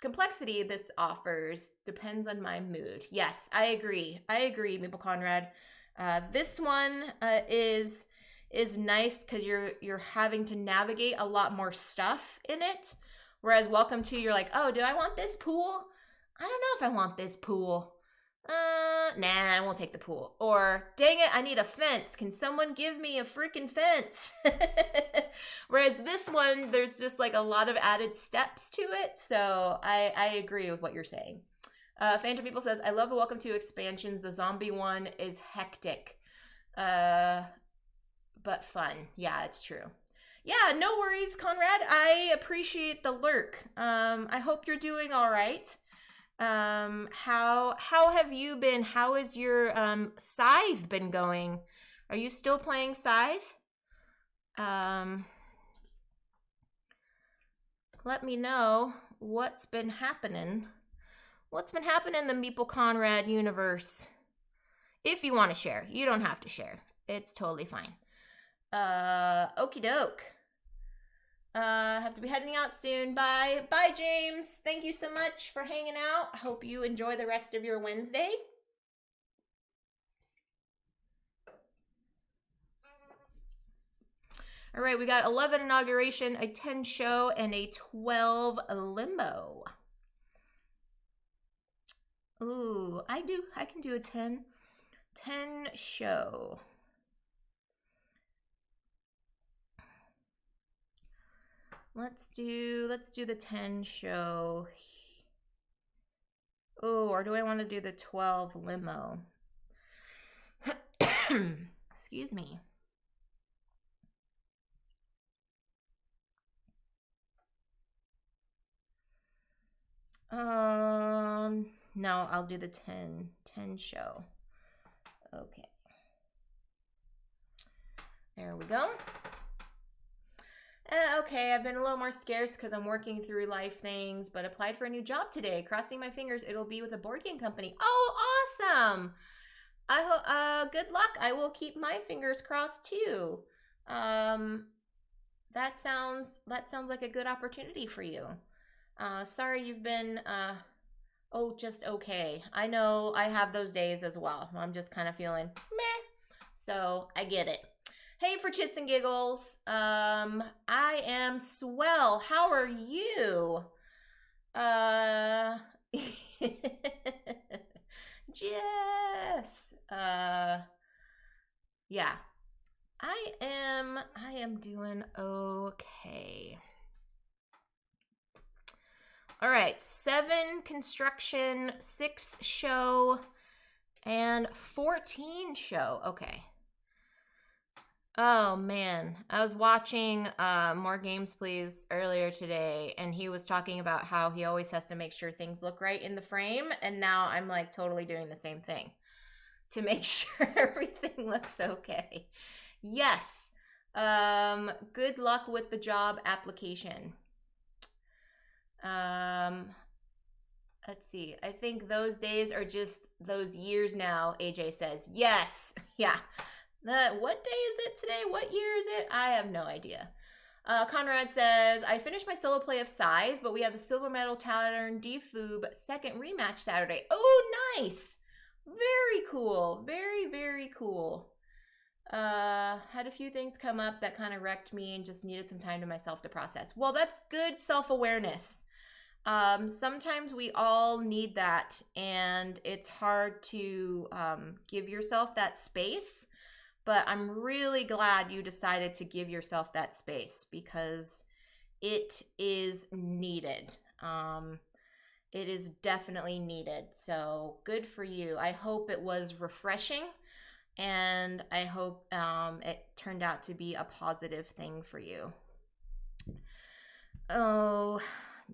complexity this offers. Depends on my mood. Yes, I agree. I agree, Meeple Conrad. This one is nice because you're having to navigate a lot more stuff in it. Whereas Welcome to, you're like, oh, do I want this pool? I don't know if I want this pool. Nah, I won't take the pool. Or, dang it, I need a fence. Can someone give me a freaking fence? Whereas this one, there's just like a lot of added steps to it. So I agree with what you're saying. Phantom People says, I love the Welcome to expansions. The zombie one is hectic. But fun. Yeah, it's true. Yeah, no worries, Conrad. I appreciate the lurk. I hope you're doing all right. How have you been? How has your Scythe been going? Are you still playing Scythe? Let me know what's been happening. What's been happening in the Meeple Conrad universe? If you want to share. You don't have to share. It's totally fine. Okie doke. Have to be heading out soon. Bye. Bye, James. Thank you so much for hanging out. I hope you enjoy the rest of your Wednesday. All right, we got 11 inauguration, a 10 show, and a 12 limo. Ooh, I can do a 10 show. Let's do the 10 show. Oh, or do I want to do the 12 limo? Excuse me. No, I'll do the 10 show. Okay. There we go. Okay, I've been a little more scarce because I'm working through life things, but applied for a new job today. Crossing my fingers, it'll be with a board game company. Oh, awesome! I hope. Good luck. I will keep my fingers crossed too. Um, that sounds like a good opportunity for you. Sorry you've been just okay. I know I have those days as well. I'm just kind of feeling meh. So I get it. Hey, for chits and giggles. I am swell. How are you? Jess. Yeah. I am doing okay. All right, 7 construction, 6 show, and 14 show. Okay. Oh man, I was watching More Games Please earlier today, and he was talking about how he always has to make sure things look right in the frame, and now I'm like totally doing the same thing to make sure everything looks okay. Yes. Good luck with the job application. Let's see. I think those days are just those years now, AJ says. Yes. Yeah. What day is it today? What year is it? I have no idea. Conrad says, I finished my solo play of Scythe, but we have the Silver Medal Tavern Defoob second rematch Saturday. Oh, nice. Very cool. Very, very cool. Had a few things come up that kind of wrecked me and just needed some time to myself to process. Well, that's good self-awareness. Sometimes we all need that, and it's hard to give yourself that space, but I'm really glad you decided to give yourself that space because it is needed. It is definitely needed. So good for you. I hope it was refreshing, and I hope it turned out to be a positive thing for you. Oh,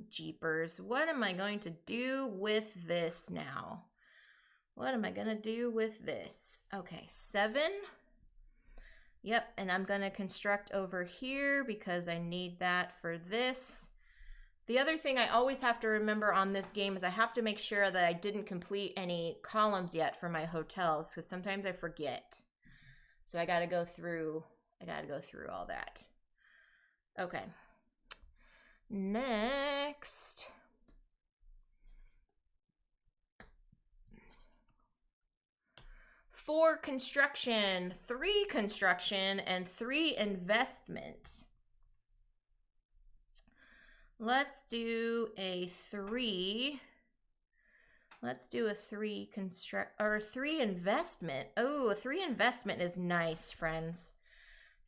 jeepers. What am I going to do with this now? What am I going to do with this? Okay, 7. Yep, and I'm going to construct over here because I need that for this. The other thing I always have to remember on this game is I have to make sure that I didn't complete any columns yet for my hotels because sometimes I forget. So I got to go through all that. Okay. Next. Four construction, 3 construction, and 3 investment. Let's do a 3. Let's do a 3 3 investment. Oh, a 3 investment is nice, friends.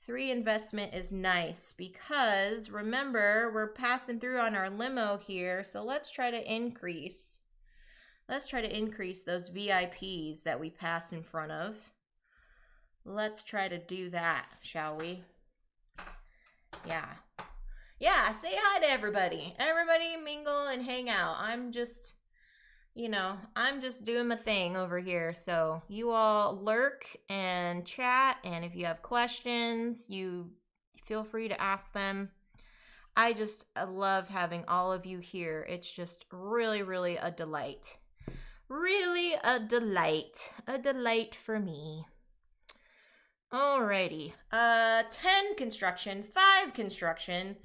3 investment is nice because remember, we're passing through on our limo here, so let's try to increase. Let's try to increase those VIPs that we pass in front of. Let's try to do that, shall we? Yeah. Yeah, say hi to everybody. Everybody mingle and hang out. I'm just, I'm just doing my thing over here. So you all lurk and chat, and if you have questions, you feel free to ask them. I love having all of you here. It's just really, really a delight. Really a delight for me. Alrighty, 10 construction, 5 construction,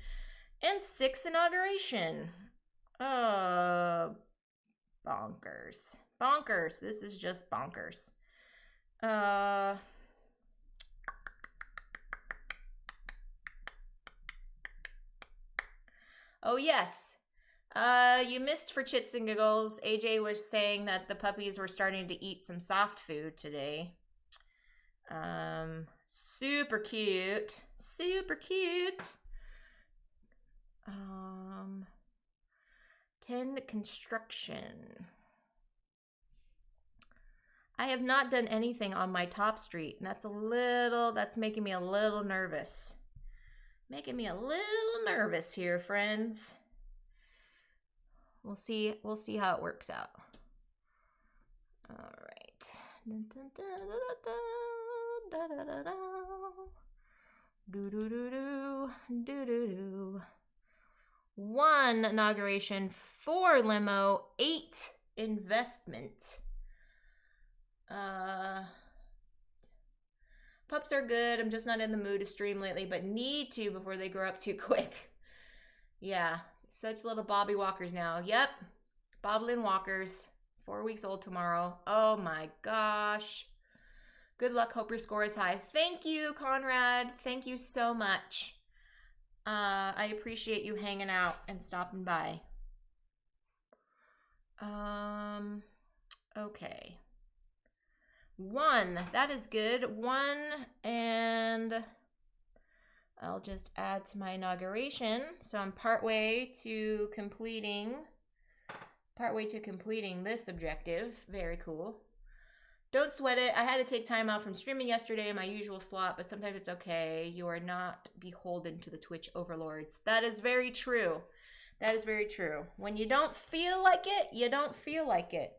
and 6 inauguration. Bonkers. Bonkers, this is just bonkers. Oh yes, you missed for chits and giggles. AJ was saying that the puppies were starting to eat some soft food today. Super cute. Super cute. 10 construction. I have not done anything on my top street, and that's making me a little nervous. Making me a little nervous here, friends. We'll see how it works out. All right. Do do do do do do do. 1 inauguration, 4 limo, 8 investment. Pups are good. I'm just not in the mood to stream lately, but need to before they grow up too quick. Yeah, such little Bobby Walkers now. Yep, Boblin Walkers. 4 weeks old tomorrow. Oh my gosh. Good luck. Hope your score is high. Thank you, Conrad. Thank you so much. I appreciate you hanging out and stopping by. Okay. 1. That is good. 1, and I'll just add to my inauguration. So I'm partway to completing this objective. Very cool. Don't sweat it. I had to take time out from streaming yesterday in my usual slot, but sometimes it's okay. You are not beholden to the Twitch overlords. That is very true. That is very true. When you don't feel like it, you don't feel like it.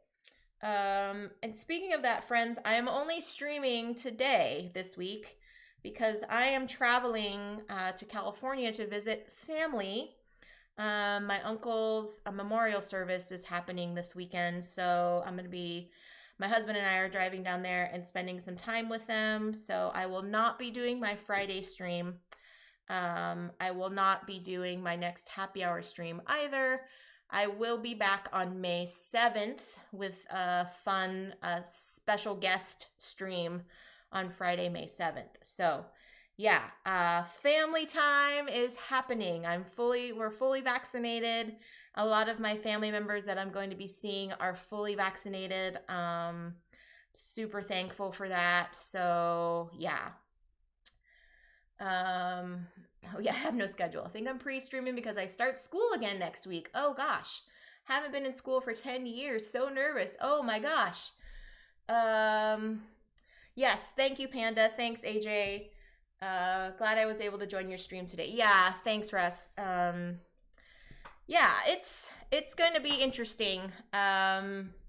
And speaking of that, friends, I am only streaming today, this week, because I am traveling to California to visit family. My uncle's memorial service is happening this weekend, so my husband and I are driving down there and spending some time with them. So I will not be doing my Friday stream. I will not be doing my next happy hour stream either. I will be back on May 7th with a fun special guest stream on Friday, May 7th. So yeah, family time is happening. We're fully vaccinated. A lot of my family members that I'm going to be seeing are fully vaccinated. Super thankful for that. So yeah. Oh yeah, I have no schedule. I think I'm pre-streaming because I start school again next week. Oh gosh. Haven't been in school for 10 years. So nervous. Oh my gosh. Yes, thank you, Panda. Thanks, AJ. Glad I was able to join your stream today. Yeah, thanks, Russ. Yeah, it's going to be interesting.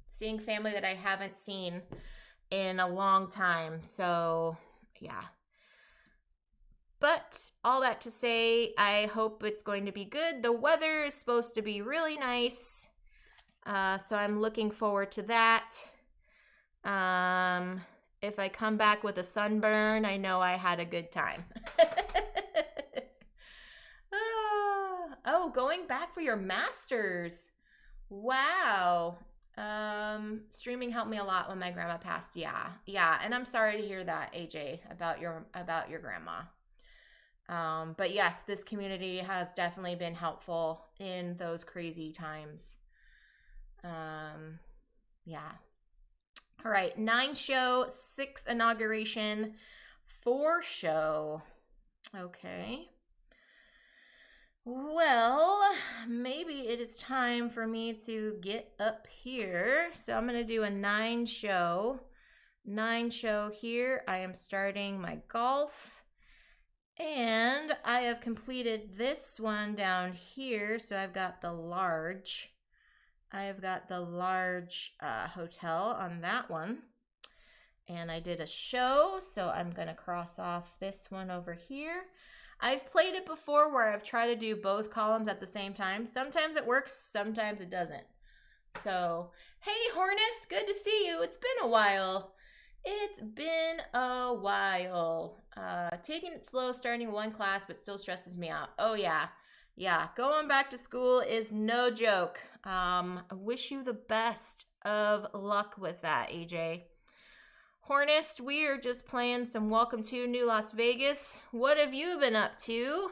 Seeing family that I haven't seen in a long time. So, yeah. But all that to say, I hope it's going to be good. The weather is supposed to be really nice. So I'm looking forward to that. If I come back with a sunburn, I know I had a good time. Oh, going back for your master's. Wow. Streaming helped me a lot when my grandma passed. Yeah. And I'm sorry to hear that, AJ, about your grandma. But yes, this community has definitely been helpful in those crazy times. Yeah. All right, 9 show, 6 inauguration, 4 show. Okay. Well, maybe it is time for me to get up here. So I'm going to do a 9 show. 9 show here. I am starting my golf. And I have completed this one down here. So I've got the large. Hotel on that one. And I did a show, so I'm going to cross off this one over here. I've played it before where I've tried to do both columns at the same time. Sometimes it works, sometimes it doesn't. So, hey Hornus, good to see you. It's been a while. Taking it slow, starting 1 class, but still stresses me out. Oh yeah. Yeah, going back to school is no joke. I wish you the best of luck with that, AJ. Hornist, we are just playing some Welcome to New Las Vegas. What have you been up to?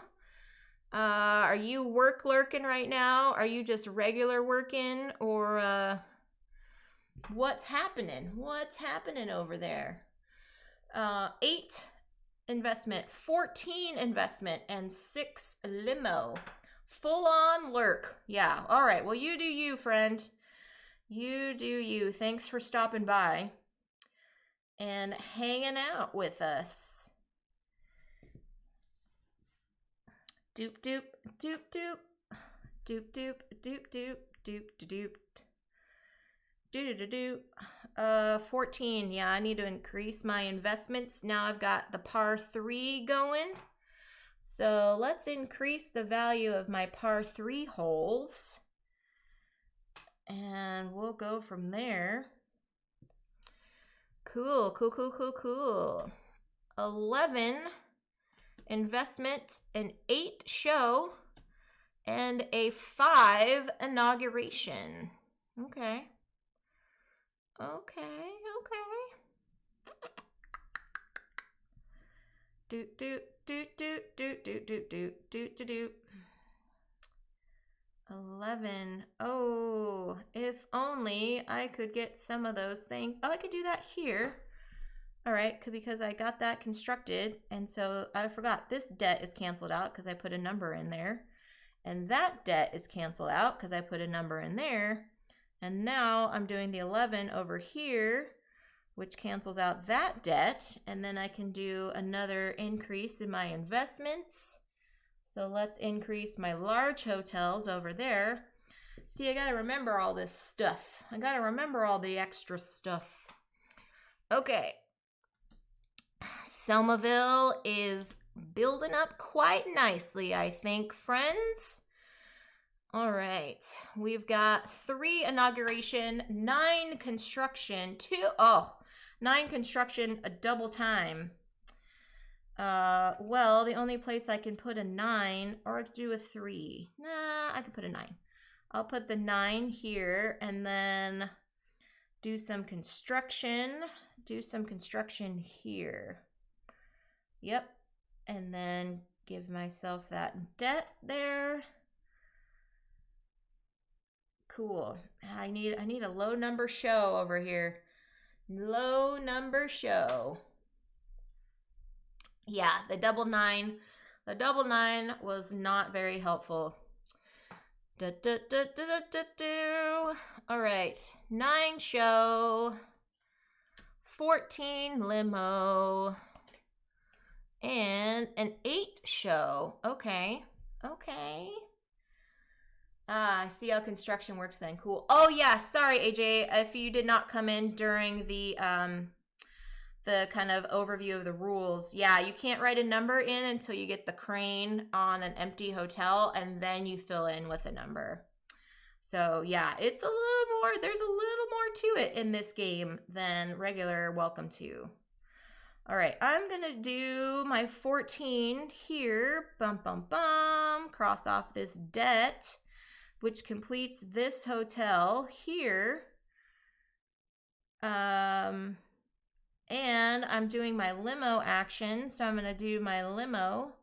Are you work lurking right now? Are you just regular working? Or what's happening? What's happening over there? 8 investment, 14 investment, and 6 limo. Full on lurk. Yeah. All right. Well, you do you, friend. You do you. Thanks for stopping by and hanging out with us. Doop doop doop doop doop doop doop doop doop doop doop doop doop. 14. Yeah, I need to increase my investments. Now I've got the par 3 going. So let's increase the value of my par 3 holes. And we'll go from there. Cool, cool, cool, cool, cool. 11 investment, an 8 show, and a 5 inauguration. Okay. Okay, okay. Doot, doot, doot, doot, doot, doot, doot, doot, doot, doot, doot. 11. Oh, if only I could get some of those things. Oh, I could do that here. All right, because I got that constructed, and so I forgot this debt is canceled out because I put a number in there. And that debt is canceled out because I put a number in there. And now I'm doing the 11 over here, which cancels out that debt. And then I can do another increase in my investments. So let's increase my large hotels over there. See, I got to remember all this stuff. I got to remember all the extra stuff. Okay. Selmaville is building up quite nicely, I think, friends. All right. We've got 3 inauguration, 9 construction, 9 construction, a double time. Well, the only place I can put a 9, or I could do a 3. Nah, I could put a 9. I'll put the 9 here and then do some construction. Do some construction here. Yep. And then give myself that debt there. Cool. I need a low number show over here. Low number show. Yeah, the double 9. The double 9 was not very helpful. All right, 9 show, 14 limo, and an 8 show. Okay, okay. I see how construction works then. Cool. Oh yeah, sorry AJ, if you did not come in during the kind of overview of the rules. Yeah, you can't write a number in until you get the crane on an empty hotel, and then you fill in with a number. So yeah, it's a little more, there's a little more to it in this game than regular Welcome to. All right, I'm gonna do my 14 here, bum, bum, bum, cross off this debt, which completes this hotel here. And I'm doing my limo action, so I'm gonna do my limo.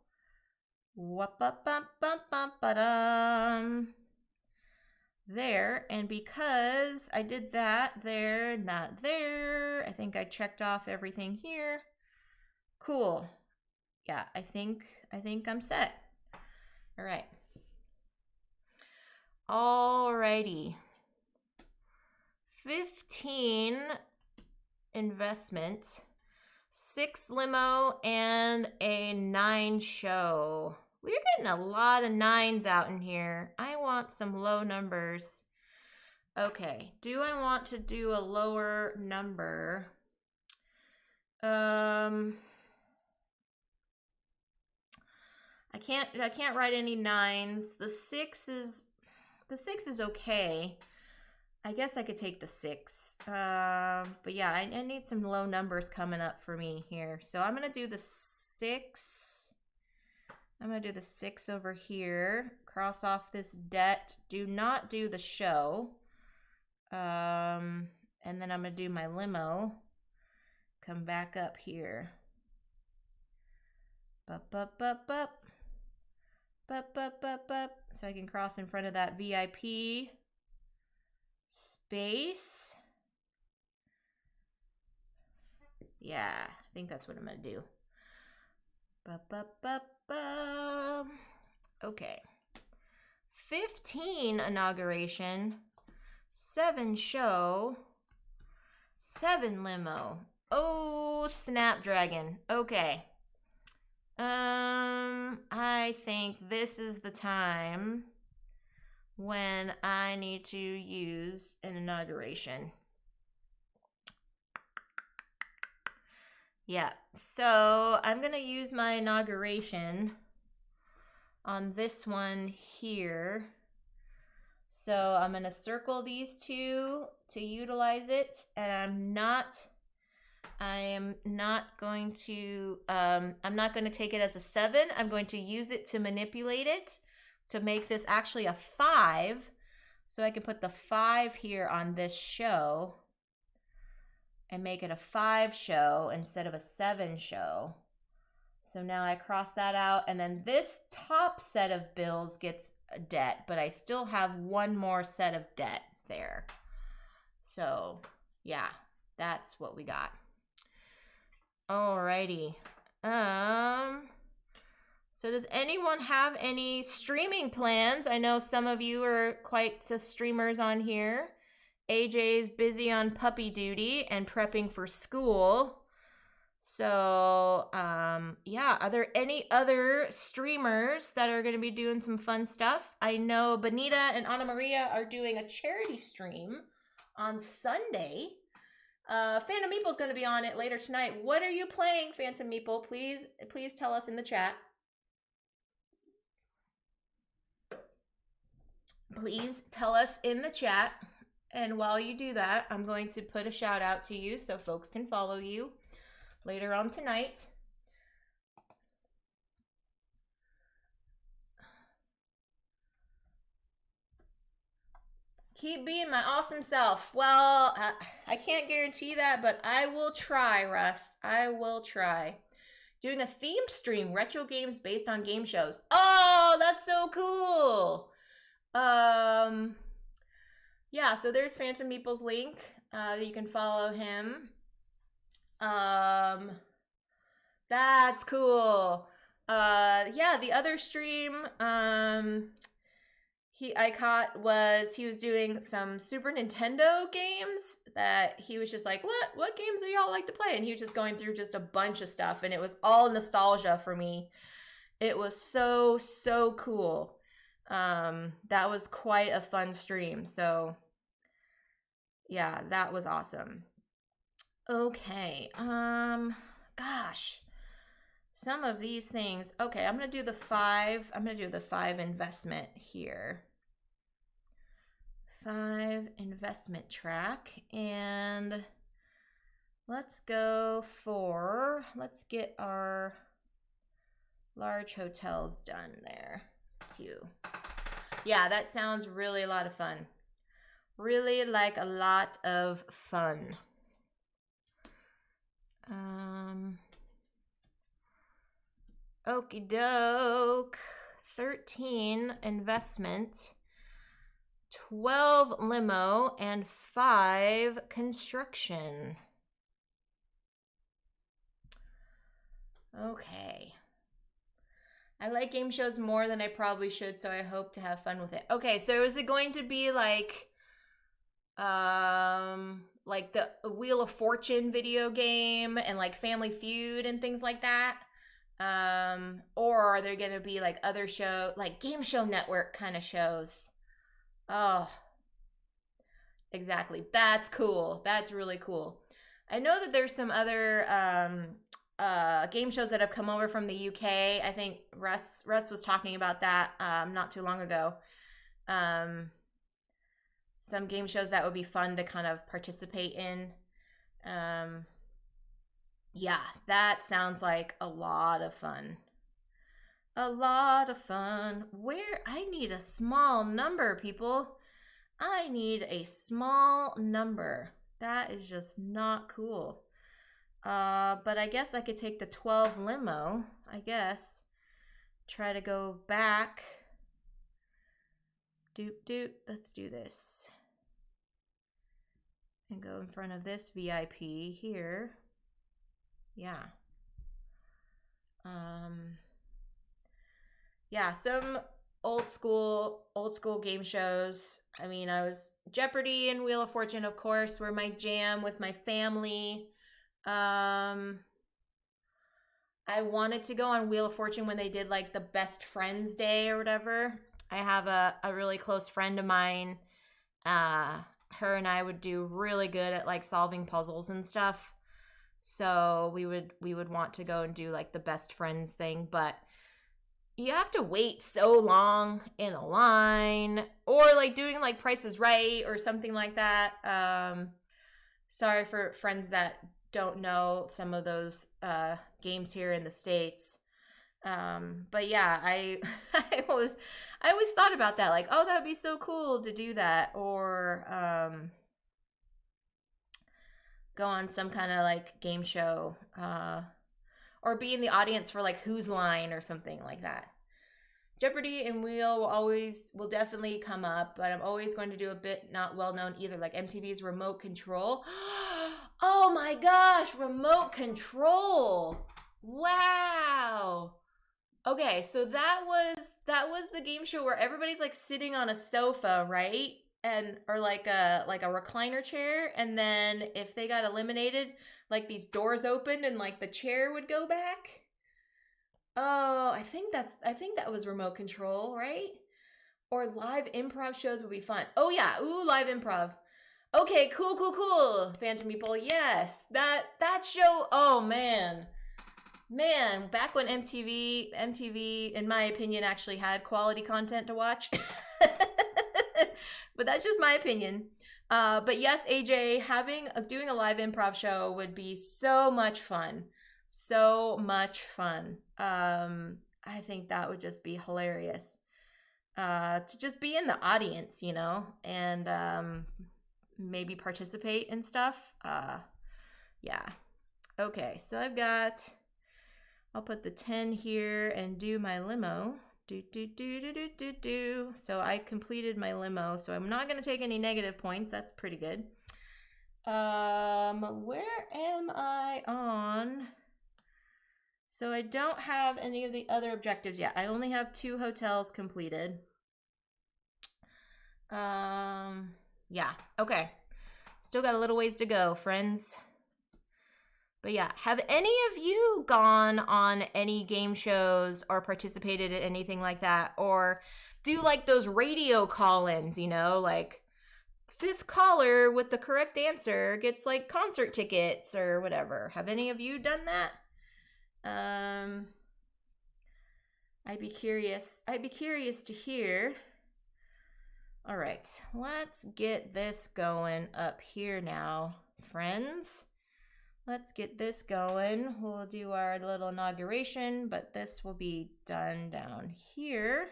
There, and because I did that there, not there, I think I checked off everything here. Cool. Yeah, I think I'm set. All right. Alrighty. 15 investment, 6 limo, and a 9 show. We're getting a lot of 9s out in here. I want some low numbers. Okay, do I want to do a lower number? I can't write any 9s. The 6 is okay. I guess I could take the 6. But yeah, I need some low numbers coming up for me here. So I'm going to do the 6. I'm going to do the 6 over here. Cross off this debt. Do not do the show. And then I'm going to do my limo. Come back up here. Bup, bup, bup, bup. Bup, bup, bup, bup. So I can cross in front of that VIP space. Yeah, I think that's what I'm going to do. Bup, bup, bup, bup. Okay. 15 inauguration. 7 show. 7 limo. Oh, Snapdragon. Okay. I think this is the time when I need to use an inauguration. Yeah, so I'm going to use my inauguration on this one here. So I'm going to circle these two to utilize it, and I'm not going to take it as a 7. I'm going to use it to manipulate it to make this actually a 5. So I can put the 5 here on this show and make it a 5 show instead of a 7 show. So now I cross that out, and then this top set of bills gets a debt, but I still have one more set of debt there. So yeah, that's what we got. Alrighty. So does anyone have any streaming plans? I know some of you are quite the streamers on here. AJ's busy on puppy duty and prepping for school. So, yeah, are there any other streamers that are going to be doing some fun stuff? I know Benita and Anna Maria are doing a charity stream on Sunday. Phantom Meeple's going to be on it later tonight. What are you playing, Phantom Meeple? Please tell us in the chat. Please tell us in the chat. And while you do that, I'm going to put a shout out to you so folks can follow you later on tonight. Keep being my awesome self. Well, I can't guarantee that, but I will try, Russ. I will try. Doing a themed stream, retro games based on game shows. Oh, that's so cool. Yeah, so there's Phantom Meeple's link. You can follow him. That's cool. Yeah, the other stream I caught was he was doing some Super Nintendo games that he was just like, what games do y'all like to play? And he was just going through just a bunch of stuff, and it was all nostalgia for me. It was so cool. That was quite a fun stream. So yeah, that was awesome. Okay. Gosh. Some of these things. Okay, I'm going to do the 5. I'm going to do the 5 investment here. 5 investment track, and let's go for, let's get our large hotels done there too. Yeah, that sounds really a lot of fun. Really like a lot of fun. Okie doke. 13 investment, 12 limo, and 5 construction. Okay. I like game shows more than I probably should, so I hope to have fun with it. Okay, so is it going to be like the Wheel of Fortune video game and like Family Feud and things like that? Or are there going to be like other show, like Game Show Network kind of shows? Oh, exactly. That's cool. That's really cool. I know that there's some other game shows that have come over from the UK. I think Russ was talking about that not too long ago. Some game shows that would be fun to kind of participate in. Yeah, that sounds like a lot of fun. A lot of fun. I need a small number, people. I need a small number. That is just not cool. But I guess I could take the 12 limo, I guess. Try to go back. Doop. Let's do this. And go in front of this VIP here. Yeah. Yeah, some old school game shows. I mean, Jeopardy and Wheel of Fortune, of course, were my jam with my family. I wanted to go on Wheel of Fortune when they did like the Best Friends Day or whatever. I have a really close friend of mine. Her and I would do really good at like solving puzzles and stuff. So we would want to go and do like the Best Friends thing, but you have to wait so long in a line, or like doing like Price is Right or something like that. Sorry for friends that don't know some of those games here in the States. But yeah, I always thought about that, like, oh, that'd be so cool to do that, or go on some kind of like game show, or be in the audience for like Who's Line or something like that. Jeopardy and Wheel will definitely come up, but I'm always going to do a bit not well known either, like MTV's Remote Control. Oh my gosh, Remote Control! Wow. Okay, so that was the game show where everybody's like sitting on a sofa, right? And or like a recliner chair, and then if they got eliminated, like these doors opened and like the chair would go back. Oh, I think that was Remote Control, right? Or live improv shows would be fun. Oh yeah, ooh, live improv. Okay, cool. Phantom Meeple, yes. That show, oh man. Man, back when MTV, in my opinion, actually had quality content to watch. But that's just my opinion. But yes, AJ, doing a live improv show would be so much fun. So much fun. I think that would just be hilarious. To just be in the audience, and maybe participate in stuff. Yeah. Okay, so I'll put the 10 here and do my limo. So I completed my limo, so I'm not going to take any negative points. That's pretty good. Where am I on? So I don't have any of the other objectives yet. I only have 2 hotels completed. Yeah, okay. Still got a little ways to go, friends. But yeah, have any of you gone on any game shows or participated in anything like that? Or do like those radio call-ins, like 5th caller with the correct answer gets like concert tickets or whatever. Have any of you done that? I'd be curious to hear. All right, let's get this going up here now, friends. Let's get this going. We'll do our little inauguration, but this will be done down here.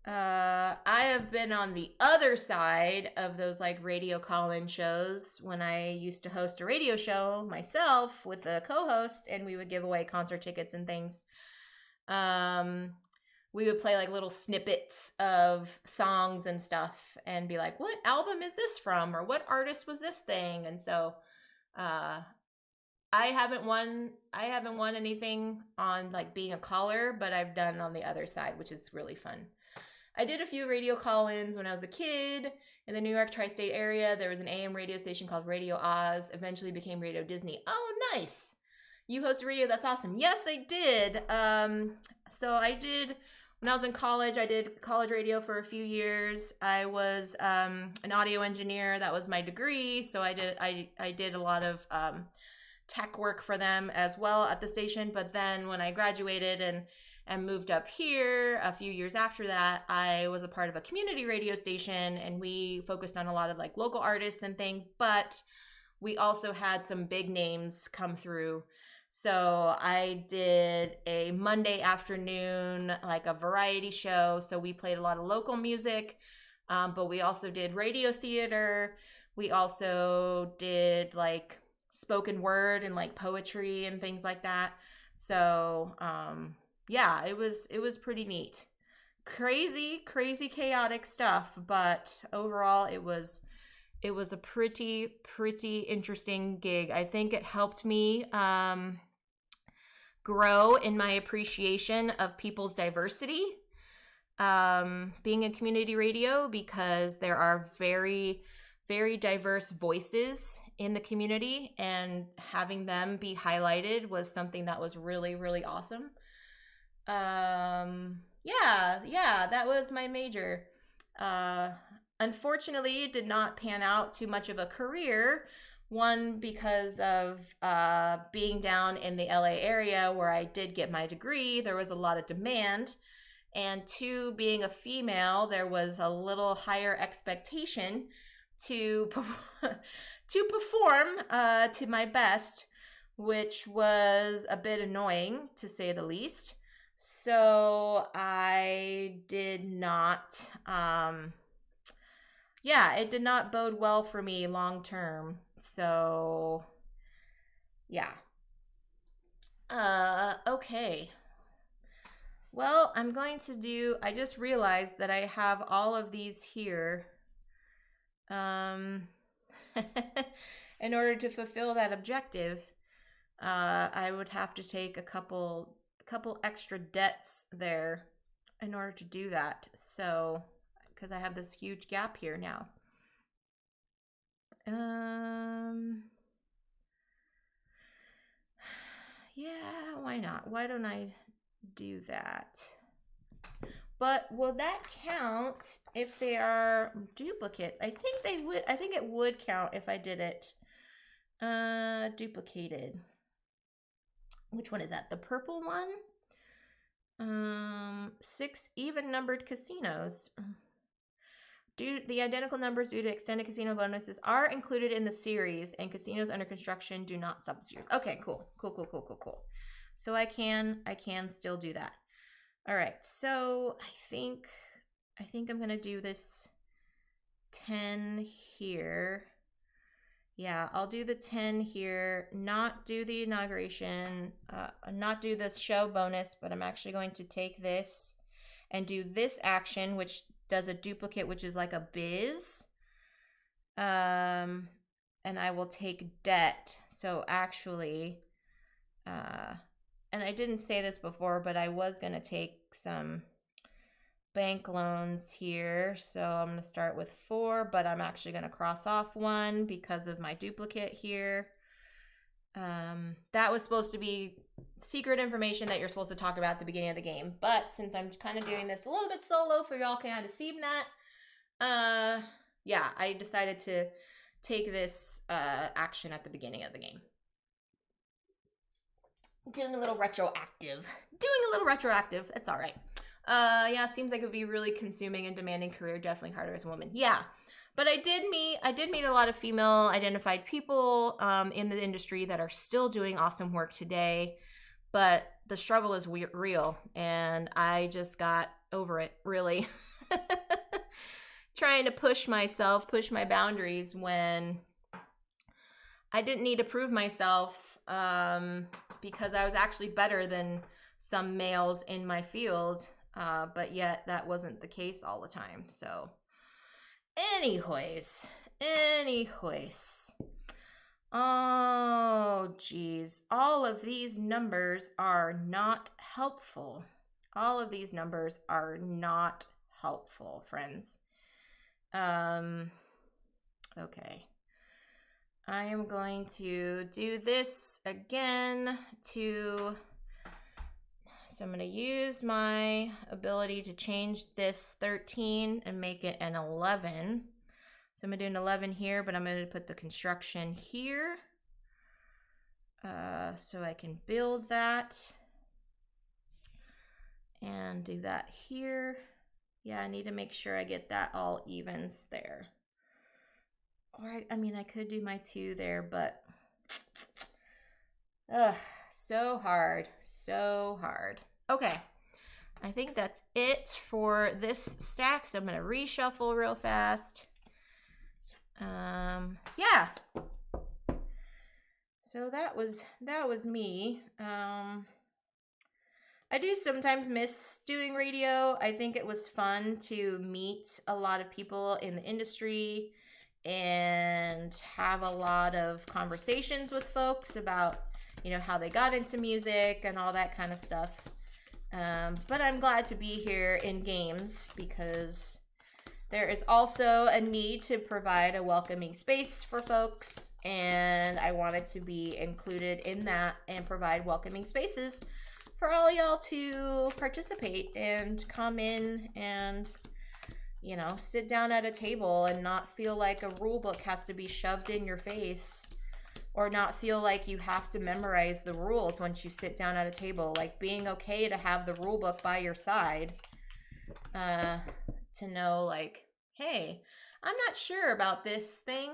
I have been on the other side of those like radio call-in shows when I used to host a radio show myself with a co-host, and we would give away concert tickets and things. We would play like little snippets of songs and stuff and be like, what album is this from? Or what artist was this thing? And so I haven't won anything on like being a caller, but I've done on the other side, which is really fun. I did a few radio call-ins when I was a kid in the New York tri-state area. There was an AM radio station called Radio Oz, eventually became Radio Disney. Oh, nice. You host a radio, that's awesome. Yes, I did. So I did, when I was in college, I did college radio for a few years. I was an audio engineer. That was my degree. So I did a lot of tech work for them as well at the station. But then when I graduated and moved up here a few years after that, I was a part of a community radio station, and we focused on a lot of like local artists and things, but we also had some big names come through. So I did a Monday afternoon, like a variety show. So we played a lot of local music, but we also did radio theater. We also did like spoken word and like poetry and things like that. So, yeah, it was pretty neat. Crazy chaotic stuff, but overall it was a pretty interesting gig. I think it helped me grow in my appreciation of people's diversity, being in community radio, because there are very diverse voices in the community, and having them be highlighted was something that was really awesome. Yeah, that was my major. Unfortunately, it did not pan out too much of a career, One, because of being down in the LA area where I did get my degree, there was a lot of demand. And two, being a female, there was a little higher expectation to to perform to my best, which was a bit annoying to say the least. So I did not it did not bode well for me long term. So yeah. Okay. Well, I'm going to do, I just realized that I have all of these here. In order to fulfill that objective, I would have to take a couple extra debts there in order to do that. So, because I have this huge gap here now. Yeah, why not? Why don't I do that? But will that count if they are duplicates? I think they would. I think it would count if I did it duplicated. Which one is that? The purple one? 6 even numbered casinos. The identical numbers due to extended casino bonuses are included in the series, and casinos under construction do not stop the series. Okay, cool. So I can still do that. All right, so I think I'm gonna do this 10 here. Yeah, I'll do the 10 here, not do the inauguration, not do the show bonus, but I'm actually going to take this and do this action, which does a duplicate, which is like a biz. And I will take debt. So actually, and I didn't say this before, but I was going to take some bank loans here. So I'm going to start with 4, but I'm actually going to cross off 1 because of my duplicate here. That was supposed to be secret information that you're supposed to talk about at the beginning of the game. But since I'm kind of doing this a little bit solo for y'all kind of see that, yeah, I decided to take this action at the beginning of the game. Doing a little retroactive. That's all right. Yeah, seems like it would be really consuming and demanding career, definitely harder as a woman. Yeah. But I did meet a lot of female identified people in the industry that are still doing awesome work today. But the struggle is real, and I just got over it, really. Trying to push my boundaries when I didn't need to prove myself because I was actually better than some males in my field, but yet that wasn't the case all the time. So anyways. Oh, geez. All of these numbers are not helpful. Friends. Okay. I am going to do this again so I'm going to use my ability to change this 13 and make it an 11. So I'm going to do an 11 here, but I'm going to put the construction here so I can build that and do that here. Yeah, I need to make sure I get that all evens there. Or I mean, I could do my 2 there, but so hard. Okay, I think that's it for this stack. So I'm going to reshuffle real fast. Yeah. So that was me. I do sometimes miss doing radio. I think it was fun to meet a lot of people in the industry and have a lot of conversations with folks about, how they got into music and all that kind of stuff. But I'm glad to be here in games because there is also a need to provide a welcoming space for folks, and I wanted to be included in that and provide welcoming spaces for all y'all to participate and come in and, sit down at a table and not feel like a rule book has to be shoved in your face or not feel like you have to memorize the rules once you sit down at a table. Like being okay to have the rule book by your side, to know like, hey, I'm not sure about this thing.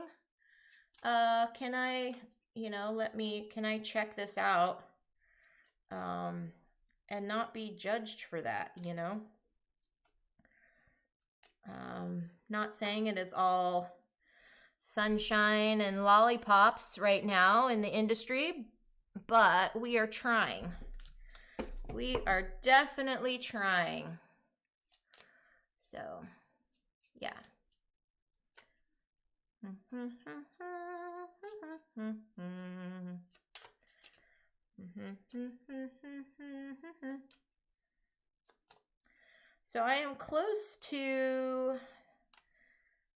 Can I, can I check this out? And not be judged for that, Not saying it is all sunshine and lollipops right now in the industry, but we are trying. We are definitely trying. So, yeah. So I am close to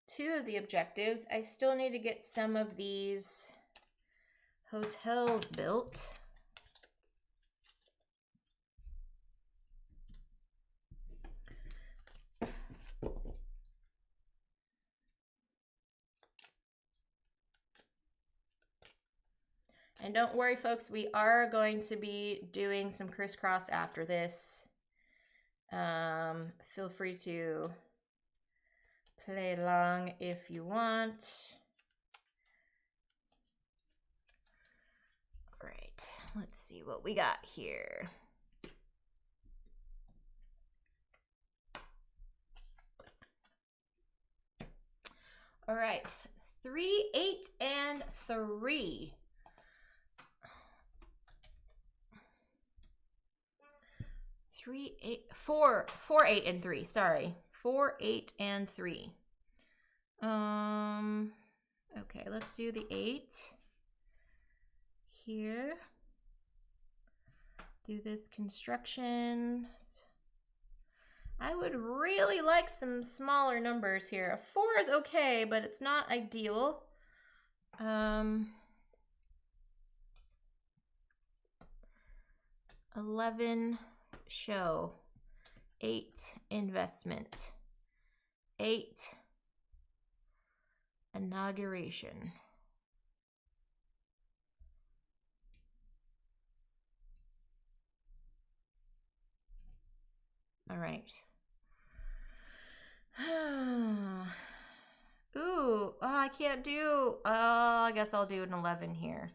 2 of the objectives. I still need to get some of these hotels built. And don't worry, folks, we are going to be doing some crisscross after this. Feel free to play along if you want. All right, let's see what we got here. All right, 3, 8, and 3. 3, 8, 4, 4, 8, and 3. Sorry, 4, 8, and 3. Okay, let's do the 8 here. Do this construction. I would really like some smaller numbers here. A 4 is okay, but it's not ideal. 11 show, 8 investment, 8 inauguration. All right. Ooh, I can't do, I guess I'll do an 11 here.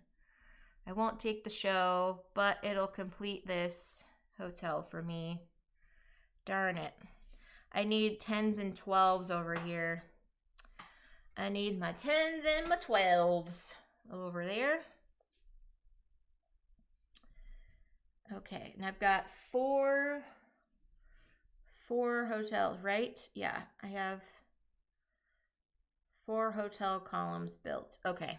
I won't take the show, but it'll complete this hotel for me. Darn it. I need 10s and 12s over here. I need my 10s and my 12s over there. Okay, and I've got 4 hotels, right? Yeah, I have 4 hotel columns built. Okay.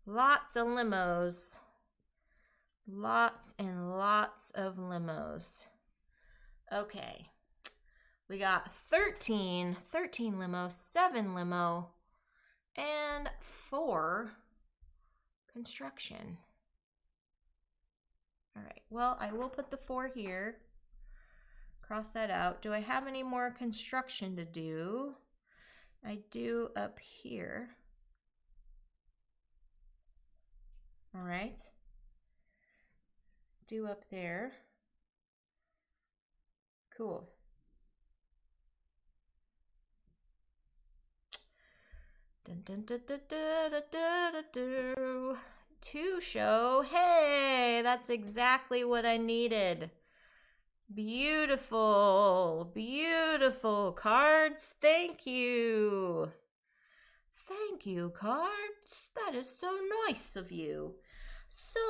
Lots of limos. Lots and lots of limos. Okay. We got 13 limo, 7 limo, and 4 construction. All right, well, I will put the 4 here. Cross that out. Do I have any more construction to do? I do up here. All right. Do up there. Cool. Dun, dun, dun, dun, dun, dun, dun, dun, dun. 2 show. Hey, that's exactly what I needed. Beautiful, beautiful cards. Thank you. Thank you, cards. That is so nice of you. So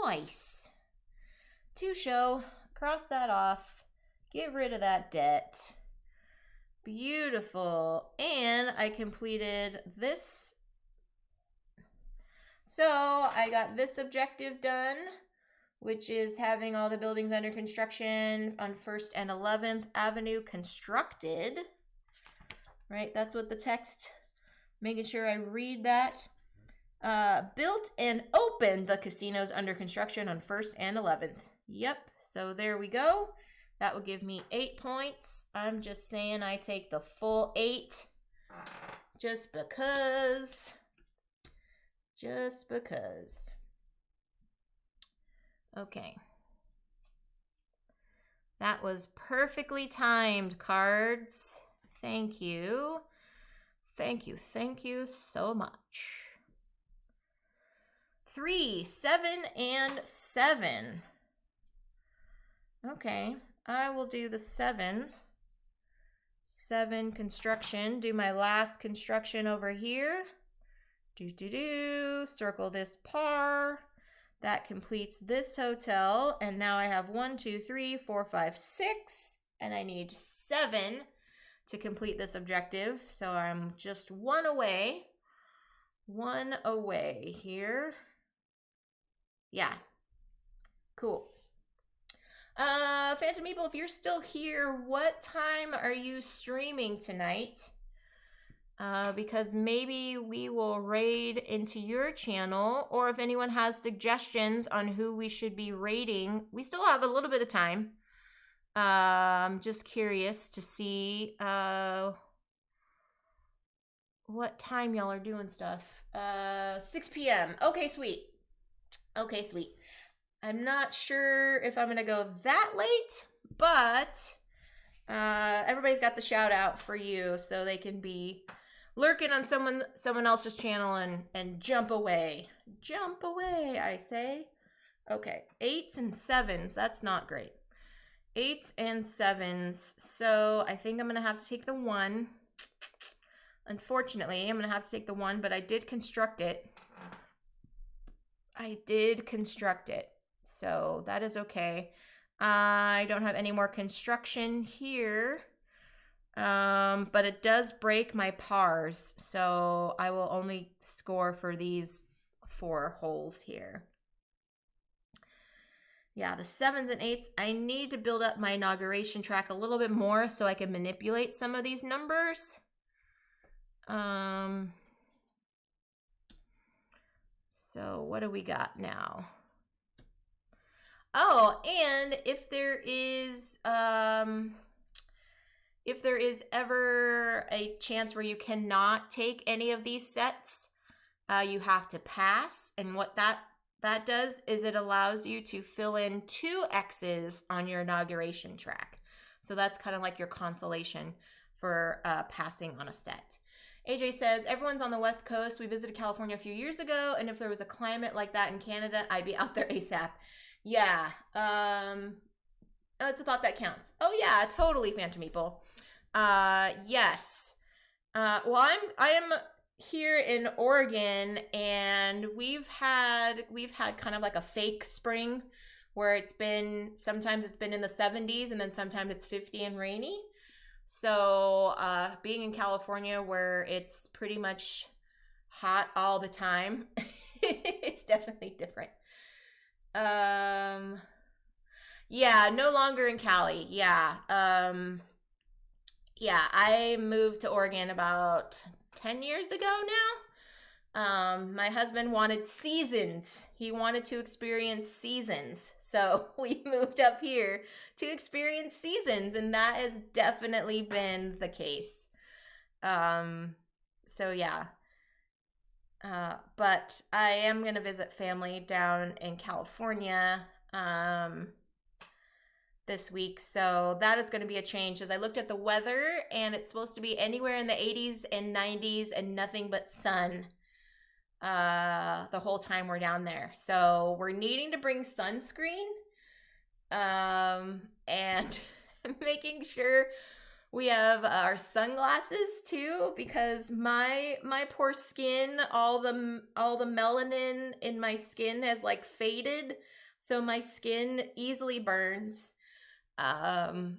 nice. 2 show. Cross that off. Get rid of that debt. Beautiful. And I completed this. So I got this objective done, which is having all the buildings under construction on 1st and 11th Avenue constructed. Right? That's what the text, making sure I read that. Built and opened the casinos under construction on 1st and 11th. Yep. So there we go. That will give me 8 points. I'm just saying I take the full 8. Just because. Just because. Okay. That was perfectly timed, cards. Thank you. Thank you so much. 3, 7, and 7. Okay, I will do the 7. 7 construction. Do my last construction over here. Circle this par. That completes this hotel. And now I have 1, 2, 3, 4, 5, 6. And I need 7 to complete this objective. So I'm just 1 away. 1 away here. Yeah. Cool. Phantom Meeple, if you're still here, what time are you streaming tonight? Because maybe we will raid into your channel, or if anyone has suggestions on who we should be raiding, we still have a little bit of time. I'm just curious to see what time y'all are doing stuff. 6 p.m. Okay, sweet. Okay, sweet. I'm not sure if I'm gonna go that late, but everybody's got the shout out for you, so they can be lurking on someone else's channel and jump away. Jump away, I say. Okay, 8s and 7s. That's not great. 8s and 7s. So I think I'm gonna have to take the 1. Unfortunately, I'm gonna have to take the 1, but I did construct it. So that is okay. I don't have any more construction here. But it does break my pars, so I will only score for these 4 holes here. Yeah, the 7s and 8s, I need to build up my inauguration track a little bit more so I can manipulate some of these numbers. So what do we got now? Oh, and if there is ever a chance where you cannot take any of these sets, you have to pass. And what that does is it allows you to fill in 2 X's on your inauguration track. So that's kind of like your consolation for passing on a set. AJ says, everyone's on the West Coast. We visited California a few years ago, and if there was a climate like that in Canada, I'd be out there ASAP. Yeah. It's a thought that counts. Oh yeah, totally, Phantom Meeple. Yes. Well, I am here in Oregon, and we've had kind of like a fake spring where sometimes it's been in the 70s and then sometimes it's 50 and rainy. So being in California where it's pretty much hot all the time, it's definitely different. Yeah, no longer in Cali. Yeah. Yeah, I moved to Oregon about 10 years ago now. My husband wanted seasons. He wanted to experience seasons. So we moved up here to experience seasons, and that has definitely been the case. So yeah. But I am going to visit family down in California this week, so that is going to be a change. As I looked at the weather, and it's supposed to be anywhere in the 80s and 90s and nothing but sun the whole time we're down there. So we're needing to bring sunscreen and making sure we have our sunglasses too, because my poor skin, all the melanin in my skin has like faded, so my skin easily burns. I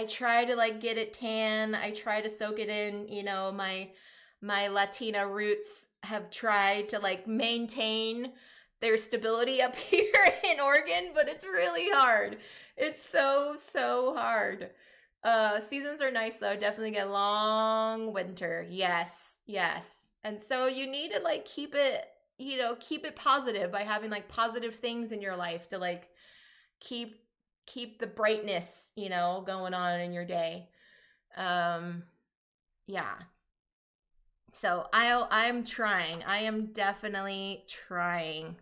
try to like get it tan. I try to soak it in, you know, my Latina roots have tried to like maintain their stability up here in Oregon, but it's really hard. It's so hard. Seasons are nice though. Definitely get a long winter. Yes. And so you need to like keep it positive by having like positive things in your life to like keep the brightness, going on in your day. Yeah. So I'm trying. I am definitely trying.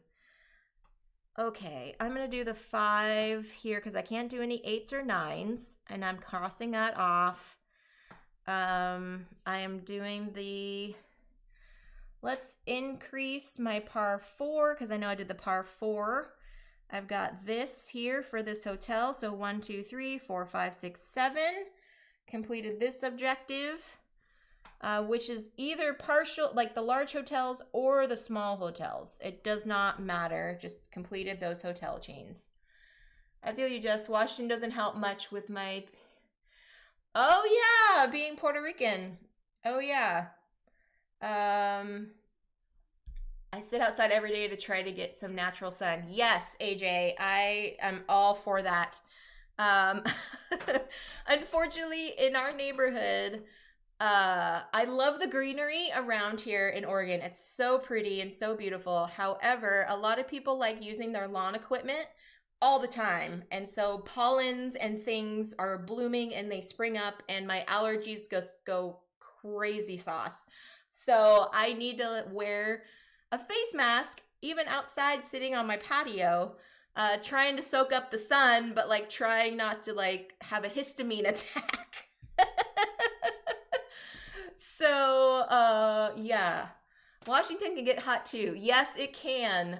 Okay, I'm gonna do the 5 here because I can't do any 8s or 9s, and I'm crossing that off. I am doing the, let's increase my par 4 because I know I did the par 4. I've got this here for this hotel, so 1, 2, 3, 4, 5, 6, 7. Completed this objective. Which is either partial, like the large hotels or the small hotels. It does not matter. Just completed those hotel chains. I feel you, Jess. Washington doesn't help much with my... Oh, yeah, being Puerto Rican. Oh, yeah. I sit outside every day to try to get some natural sun. Yes, AJ, I am all for that. Unfortunately, in our neighborhood... I love the greenery around here in Oregon. It's so pretty and so beautiful. However, a lot of people like using their lawn equipment all the time. And so pollens and things are blooming and they spring up and my allergies go crazy sauce. So I need to wear a face mask even outside sitting on my patio, trying to soak up the sun, but like trying not to like have a histamine attack. So, yeah. Washington can get hot too. Yes, it can.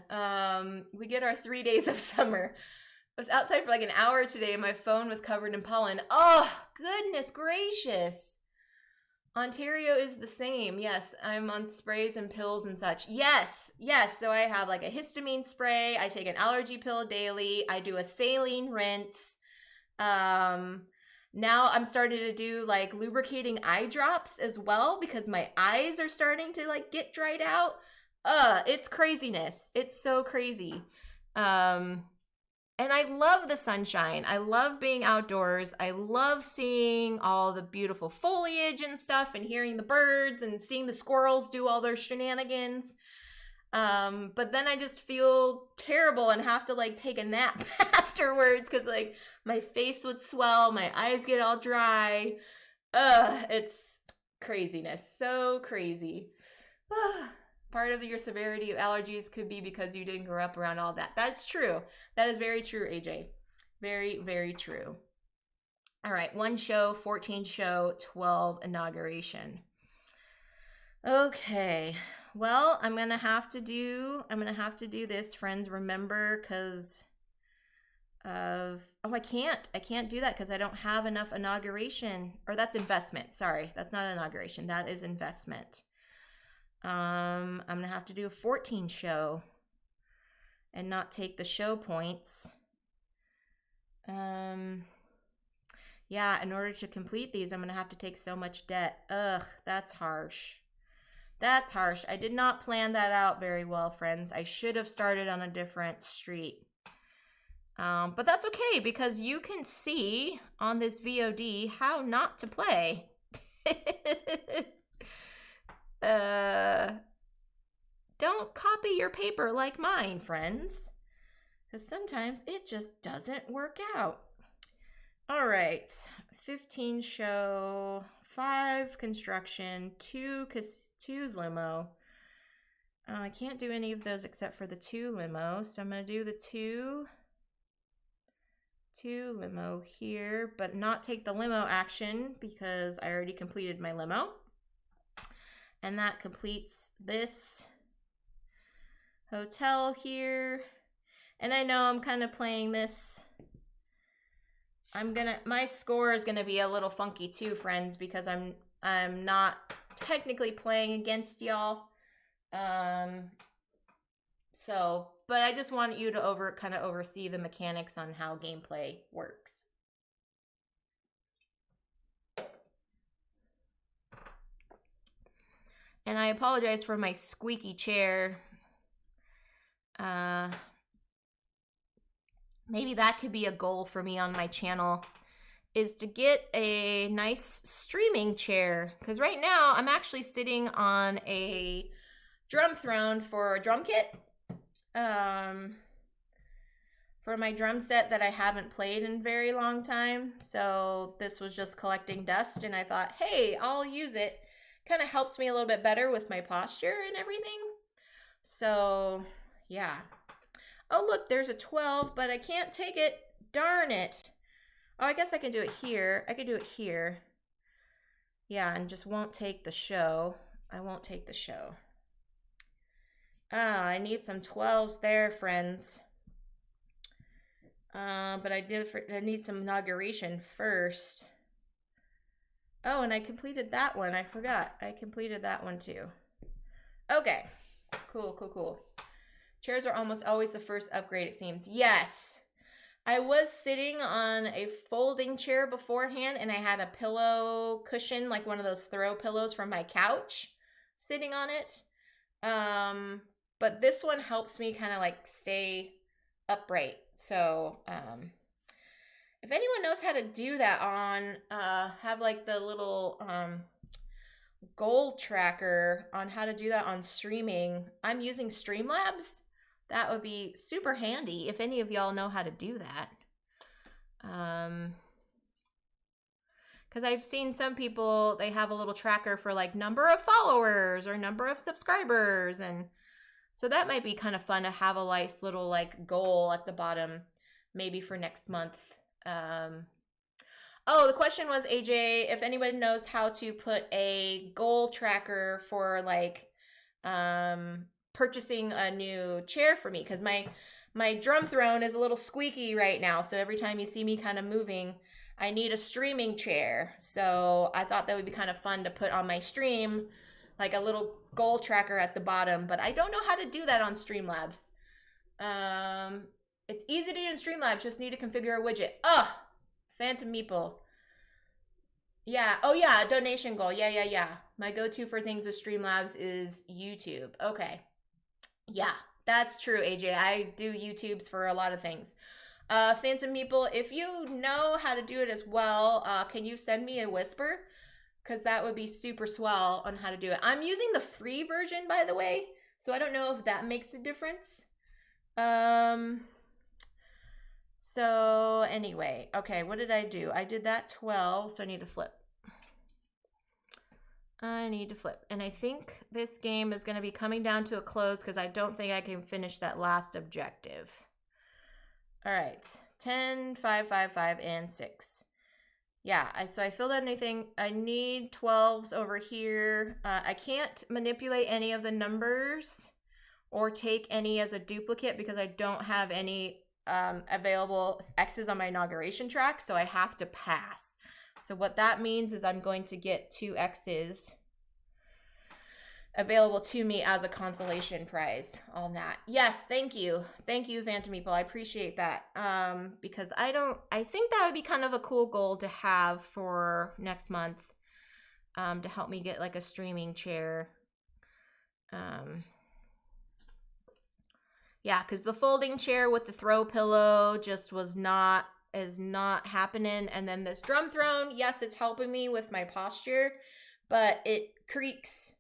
We get our 3 days of summer. I was outside for like an hour today and my phone was covered in pollen. Oh, goodness gracious. Ontario is the same. Yes, I'm on sprays and pills and such. Yes. So I have like a histamine spray. I take an allergy pill daily. I do a saline rinse. Now I'm starting to do like lubricating eye drops as well because my eyes are starting to like get dried out. It's craziness. It's so crazy. And I love the sunshine. I love being outdoors. I love seeing all the beautiful foliage and stuff and hearing the birds and seeing the squirrels do all their shenanigans. But then I just feel terrible and have to like take a nap afterwards because like my face would swell, my eyes get all dry. It's craziness. So crazy. Part of your severity of allergies could be because you didn't grow up around all that. That's true. That is very true, AJ. Very, very true. All right, 1 show, 14 show, 12 inauguration. Okay. Well, I'm gonna have to do this, friends. Remember, because of I can't do that because I don't have enough inauguration. Or that's investment. Sorry, that's not inauguration. That is investment. I'm gonna have to do a 14 show and not take the show points. Yeah, in order to complete these, I'm gonna have to take so much debt. Ugh, that's harsh. That's harsh. I did not plan that out very well, friends. I should have started on a different street. But that's okay because you can see on this VOD how not to play. Don't copy your paper like mine, friends. Because sometimes it just doesn't work out. All right. 15 show... 5 construction, 2 limo. I can't do any of those except for the 2 limo. So I'm going to do the 2 limo here, but not take the limo action because I already completed my limo. And that completes this hotel here. And I know I'm kind of playing this. My score is gonna be a little funky too, friends, because I'm not technically playing against y'all. So, but I just want you to kind of oversee the mechanics on how gameplay works. And I apologize for my squeaky chair. Maybe that could be a goal for me on my channel, is to get a nice streaming chair. Because right now I'm actually sitting on a drum throne for a drum kit. for my drum set that I haven't played in a very long time. So this was just collecting dust, and I thought, hey, I'll use it. Kind of helps me a little bit better with my posture and everything. So yeah. Oh, look, there's a 12, but I can't take it. Darn it. Oh, I guess I can do it here. I can do it here. Yeah, and just won't take the show. I won't take the show. Ah, I need some 12s there, friends. But I need some inauguration first. Oh, and I completed that one. I forgot. I completed that one too. Okay. Cool, cool, cool. Chairs are almost always the first upgrade, it seems. Yes. I was sitting on a folding chair beforehand, and I had a pillow cushion, like one of those throw pillows from my couch, sitting on it. But this one helps me kind of like stay upright. So, if anyone knows how to do that on, have like the little goal tracker on how to do that on streaming. I'm using Streamlabs. That would be super handy if any of y'all know how to do that. Because I've seen some people, they have a little tracker for like number of followers or number of subscribers. And so that might be kind of fun to have a nice little like goal at the bottom, maybe for next month. Oh, the question was, AJ, if anybody knows how to put a goal tracker for like purchasing a new chair for me, because my drum throne is a little squeaky right now, so every time you see me kind of moving, I need a streaming chair. So I thought that would be kind of fun to put on my stream, like a little goal tracker at the bottom, but I don't know how to do that on Streamlabs. It's easy to do in Streamlabs, just need to configure a widget. Ugh! Phantom Meeple. Yeah. Oh, yeah. Donation goal. Yeah. My go-to for things with Streamlabs is YouTube. Okay. Yeah, that's true, AJ. I do YouTubes for a lot of things. Phantom Meeple, if you know how to do it as well, can you send me a whisper? Because that would be super swell on how to do it. I'm using the free version, by the way, so I don't know if that makes a difference. So anyway, okay, what did I do? I did that 12, so I need to flip. And I think this game is going to be coming down to a close because I don't think I can finish that last objective. All right, 10, 5, 5, 5, and 6. Yeah, so I filled out anything. I need 12s over here. I can't manipulate any of the numbers or take any as a duplicate because I don't have any available X's on my inauguration track, so I have to pass. So what that means is I'm going to get 2 X's available to me as a consolation prize on that. Yes, thank you. Thank you, Phantom Meeple. I appreciate that. Because I think that would be kind of a cool goal to have for next month, to help me get like a streaming chair. Yeah, because the folding chair with the throw pillow just is not happening. And then this drum throne, yes, it's helping me with my posture, but it creaks.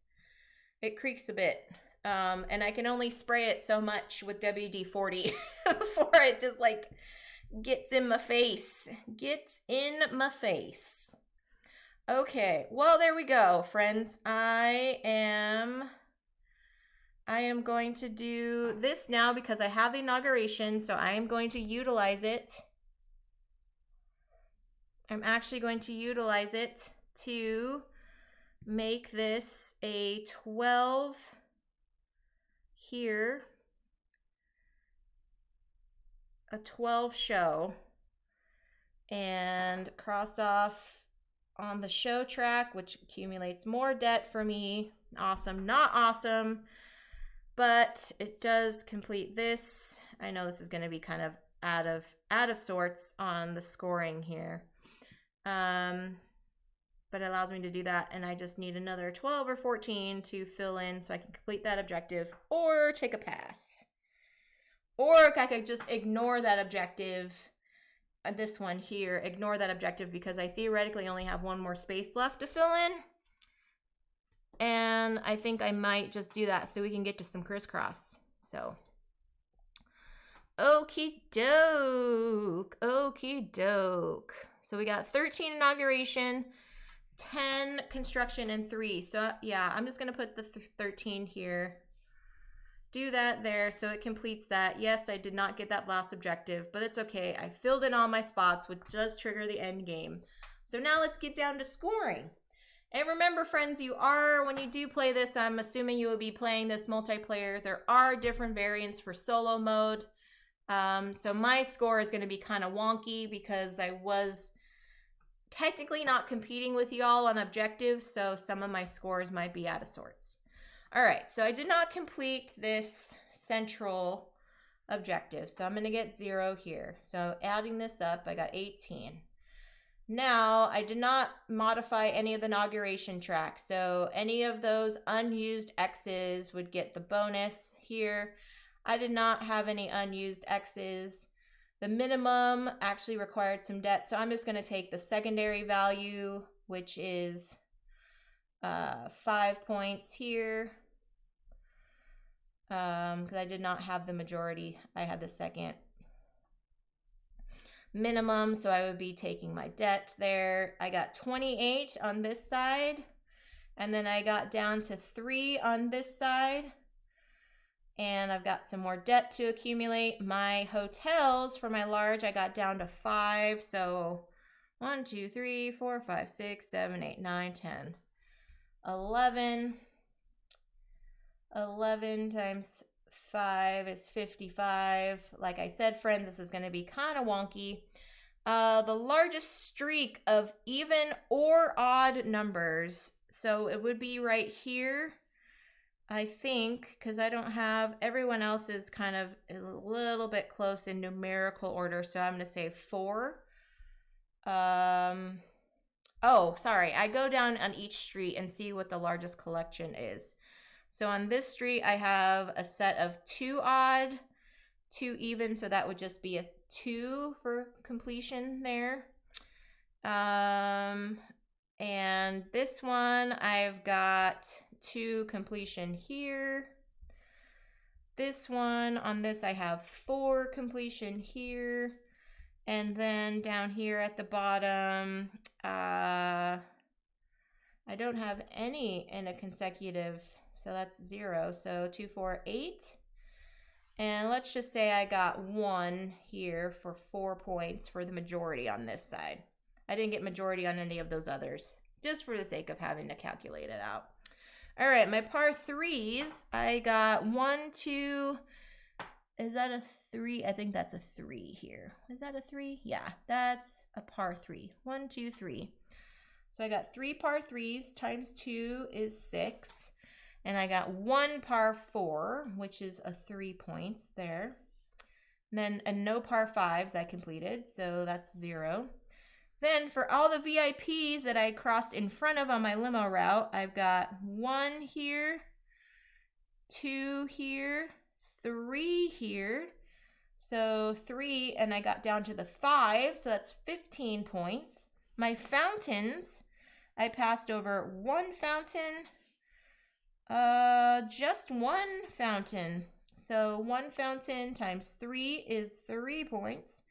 It creaks a bit. And I can only spray it so much with WD-40 before it just like gets in my face. Okay, well, there we go, friends. I am going to do this now because I have the inauguration, so I am going to utilize it. I'm actually going to utilize it to make this a 12 here, a 12 show, and cross off on the show track, which accumulates more debt for me. Awesome, not awesome, but it does complete this. I know this is going to be kind of out of sorts on the scoring here. But it allows me to do that, and I just need another 12 or 14 to fill in so I can complete that objective or take a pass. Or I could just ignore that objective, this one here, ignore that objective because I theoretically only have one more space left to fill in. And I think I might just do that so we can get to some crisscross. So Okie doke. Okie doke. So we got 13 inauguration, 10 construction, and 3. So yeah, I'm just going to put the 13 here. Do that there so it completes that. Yes, I did not get that blast objective, but it's okay. I filled in all my spots, which does trigger the end game. So now let's get down to scoring. And remember, friends, when you do play this, I'm assuming you will be playing this multiplayer. There are different variants for solo mode. So my score is going to be kind of wonky because I was technically not competing with y'all on objectives, so some of my scores might be out of sorts. All right, so I did not complete this central objective, so I'm going to get 0 here. So adding this up, I got 18. Now, I did not modify any of the inauguration tracks, so any of those unused X's would get the bonus here. I did not have any unused X's. The minimum actually required some debt, so I'm just going to take the secondary value, which is 5 points here. Because I did not have the majority. I had the second minimum, so I would be taking my debt there. I got 28 on this side, and then I got down to 3 on this side, and I've got some more debt to accumulate. My hotels for my large, I got down to 5, so 1, 2, 3, 4, 5, 6, 7, 8, 9, 10, 11. 11 times 5 is 55. Like I said, friends, this is going to be kind of wonky. The largest streak of even or odd numbers. So it would be right here, I think, because I don't have, everyone else is kind of a little bit close in numerical order. So I'm going to say 4. Oh, sorry. I go down on each street and see what the largest collection is. So on this street, I have a set of 2 odd, 2 even, so that would just be a 2 for completion there. And this one, I've got 2 completion here. This one, on this, I have 4 completion here. And then down here at the bottom, I don't have any in a consecutive. So that's 0. So 2, 4, 8. And let's just say I got 1 here for 4 points for the majority on this side. I didn't get majority on any of those others, just for the sake of having to calculate it out. All right, my par 3s, I got 1, 2, is that a 3? I think that's a 3 here. Is that a 3? Yeah, that's a par 3. 1, 2, 3. So I got 3 par 3s times 2 is 6. And I got 1 par 4, which is a 3 points there. And then a no par 5s I completed, so that's 0. Then for all the VIPs that I crossed in front of on my limo route, I've got 1 here, 2 here, 3 here. So 3, and I got down to the 5, so that's 15 points. My fountains, I passed over 1 fountain, just 1 fountain. So 1 fountain times 3 is 3 points.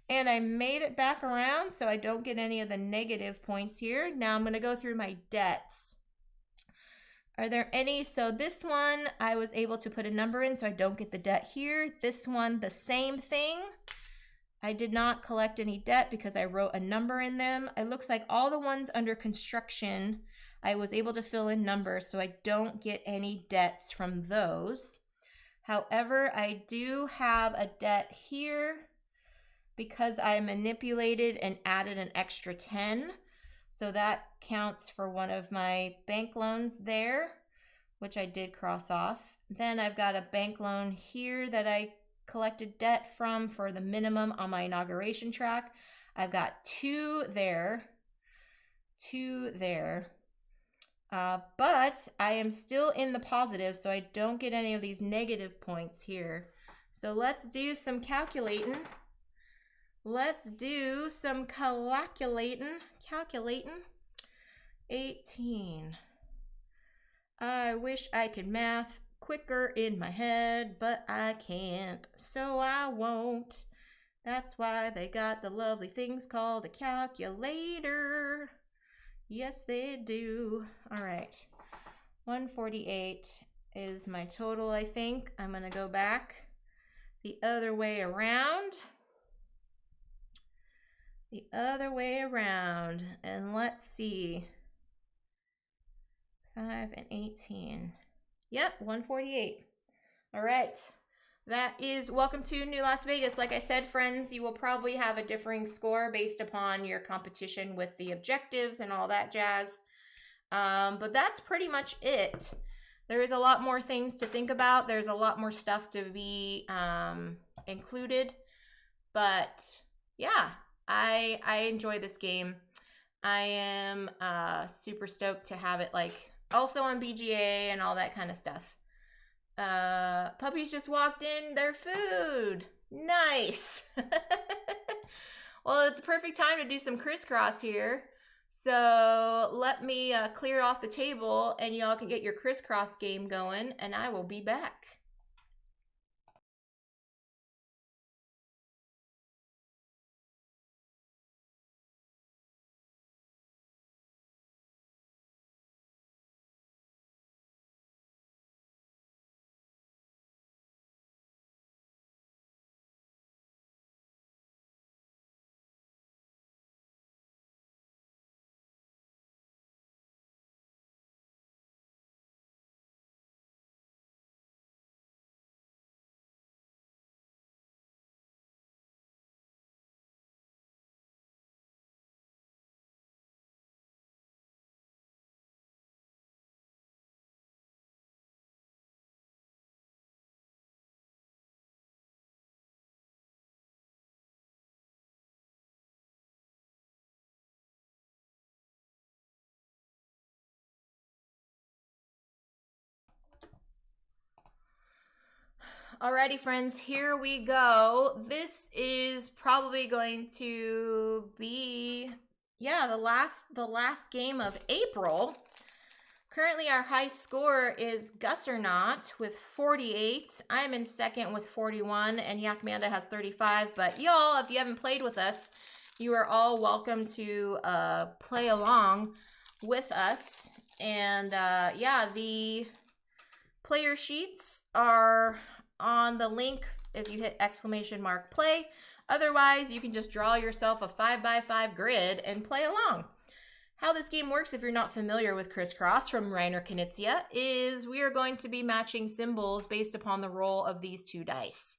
And I made it back around so I don't get any of the negative points here. Now I'm going to go through my debts. Are there any? So this one, I was able to put a number in so I don't get the debt here. This one, the same thing. I did not collect any debt because I wrote a number in them. It looks like all the ones under construction, I was able to fill in numbers so I don't get any debts from those. However, I do have a debt here because I manipulated and added an extra 10. So that counts for one of my bank loans there, which I did cross off. Then I've got a bank loan here that I collected debt from for the minimum on my inauguration track. I've got 2 there, 2 there. But I am still in the positive, so I don't get any of these negative points here. So let's do some calculating. Let's do some calculating. 18. I wish I could math quicker in my head, but I can't, so I won't. That's why they got the lovely things called a calculator. Yes, they do. All right. 148 is my total, I think. I'm going to go back the other way around. The other way around. And let's see. 5 and 18. Yep, 148. All right. That is welcome to New Las Vegas. Like I said, friends, you will probably have a differing score based upon your competition with the objectives and all that jazz. But that's pretty much it. There is a lot more things to think about. There's a lot more stuff to be included. But yeah, I enjoy this game. I am super stoked to have it like also on BGA and all that kind of stuff. Puppies just walked in their food. Nice. Well, it's a perfect time to do some crisscross here. So let me clear off the table and y'all can get your crisscross game going and I will be back. Alrighty, friends, here we go. This is probably going to be, yeah, the last game of April. Currently, our high score is Gus or Not with 48. I'm in second with 41, and Yakmanda has 35. But y'all, if you haven't played with us, you are all welcome to play along with us. And yeah, the player sheets are on the link if you hit !play. Otherwise, you can just draw yourself a 5x5 grid and play along. How this game works, if you're not familiar with Crisscross from Reiner Knizia, is we are going to be matching symbols based upon the roll of these two dice.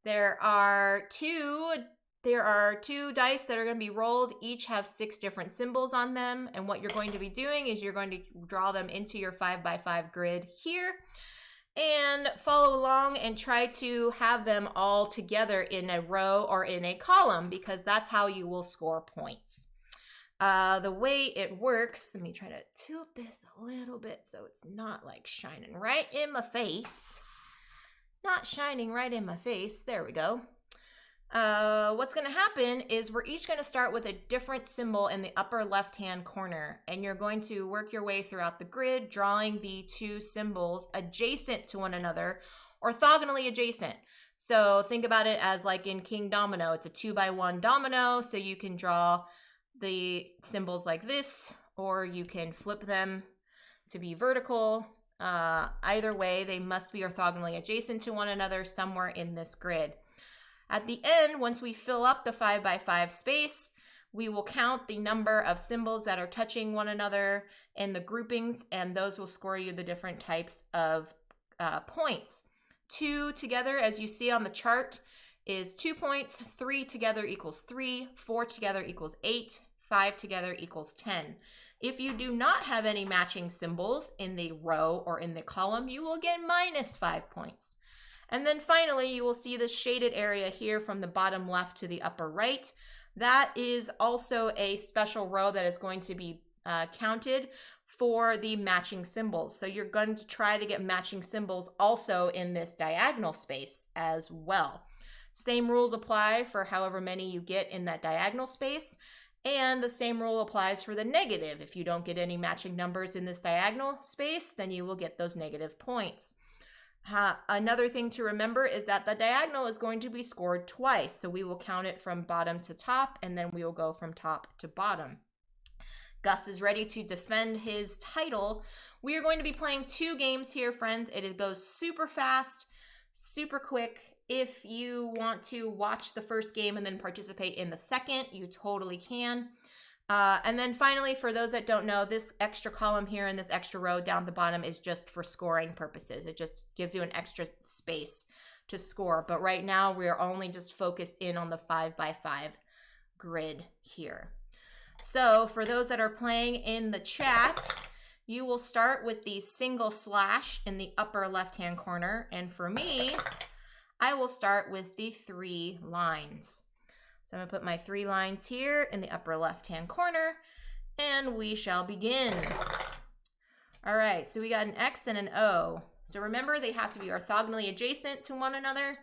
There are two dice that are going to be rolled. Each have 6 different symbols on them. And what you're going to be doing is you're going to draw them into your 5x5 grid here and follow along and try to have them all together in a row or in a column because that's how you will score points. The way it works, let me try to tilt this a little bit so it's not like shining right in my face. Not shining right in my face. There we go. What's going to happen is we're each going to start with a different symbol in the upper left-hand corner, and you're going to work your way throughout the grid, drawing the two symbols adjacent to one another, orthogonally adjacent. So think about it as like in King Domino. It's a 2x1 domino, so you can draw the symbols like this, or you can flip them to be vertical. Either way, they must be orthogonally adjacent to one another somewhere in this grid. At the end, once we fill up the 5x5 space, we will count the number of symbols that are touching one another in the groupings, and those will score you the different types of points. 2 together, as you see on the chart, is 2 points. 3 together equals 3. 4 together equals 8. 5 together equals 10. If you do not have any matching symbols in the row or in the column, you will get -5 points. And then finally, you will see the shaded area here from the bottom left to the upper right. That is also a special row that is going to be counted for the matching symbols. So you're going to try to get matching symbols also in this diagonal space as well. Same rules apply for however many you get in that diagonal space. And the same rule applies for the negative. If you don't get any matching numbers in this diagonal space, then you will get those negative points. Another thing to remember is that the diagonal is going to be scored twice. So we will count it from bottom to top, and then we will go from top to bottom. Gus is ready to defend his title. We are going to be playing 2 games here, friends. It goes super fast, super quick. If you want to watch the first game and then participate in the second, you totally can. And then finally, for those that don't know, this extra column here and this extra row down the bottom is just for scoring purposes. It just gives you an extra space to score. But right now, we are only just focused in on the 5x5 grid here. So for those that are playing in the chat, you will start with the single slash in the upper left-hand corner. And for me, I will start with the 3 lines. So I'm gonna put my 3 lines here in the upper left-hand corner, and we shall begin. All right, so we got an X and an O. So remember, they have to be orthogonally adjacent to one another.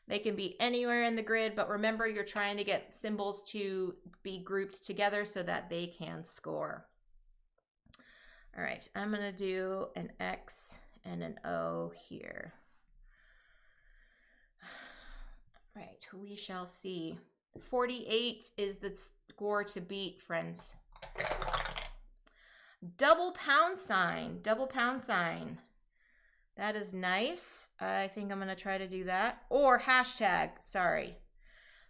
They can be anywhere in the grid, but remember, you're trying to get symbols to be grouped together so that they can score. All right, I'm gonna do an X and an O here. All right, we shall see. 48 is the score to beat, friends. Double pound sign, double pound sign. That is nice. I think I'm going to try to do that. Or hashtag, sorry.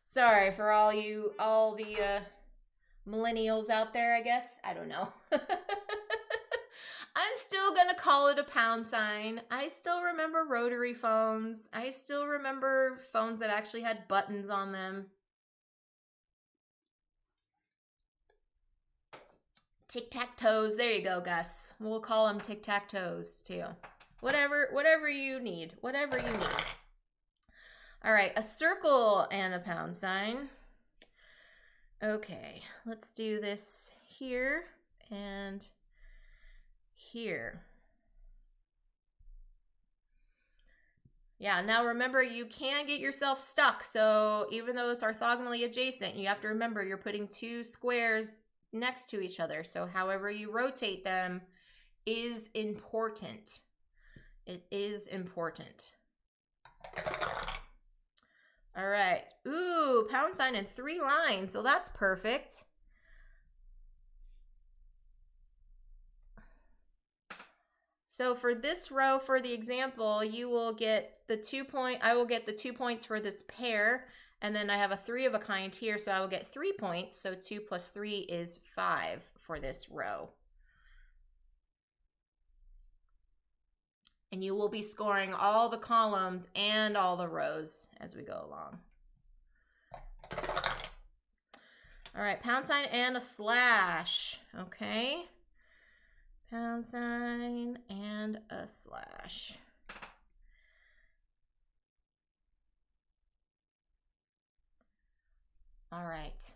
Sorry for all the millennials out there, I guess. I don't know. I'm still going to call it a pound sign. I still remember rotary phones. I still remember phones that actually had buttons on them. Tic-tac-toes. There you go, Gus. We'll call them tic-tac-toes too. Whatever you need. Whatever you need. All right, a circle and a pound sign. Okay, let's do this here and here. Yeah, now remember, you can get yourself stuck. So even though it's orthogonally adjacent, you have to remember you're putting 2 squares next to each other. So however you rotate them is important. It is important. All right. Ooh, pound sign in 3 lines. So that's perfect. So for this row, for the example, you will get the 2 point. I will get the 2 points for this pair. And then I have a 3 of a kind here, so I will get 3 points. So 2 plus 3 is 5 for this row. And you will be scoring all the columns and all the rows as we go along. All right, pound sign and a slash. Okay. Pound sign and a slash. All right.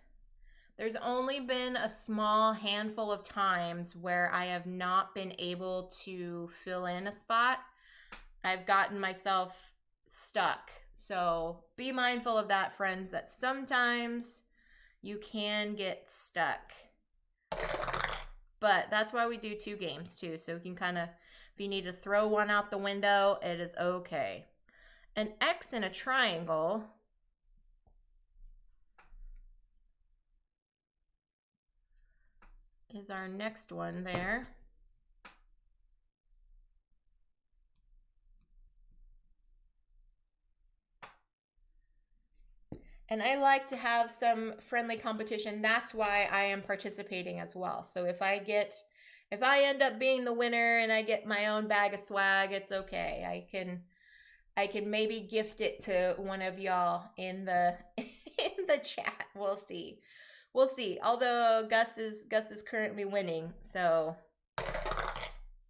There's only been a small handful of times where I have not been able to fill in a spot. I've gotten myself stuck. So be mindful of that, friends, that sometimes you can get stuck. But that's why we do 2 games too. So we can kind of, if you need to throw one out the window, it is okay. An X and a triangle. Is our next one there. And I like to have some friendly competition. That's why I am participating as well. So if I end up being the winner and I get my own bag of swag, it's okay. I can maybe gift it to one of y'all in the in the chat. We'll see. We'll see. Although Gus is currently winning, so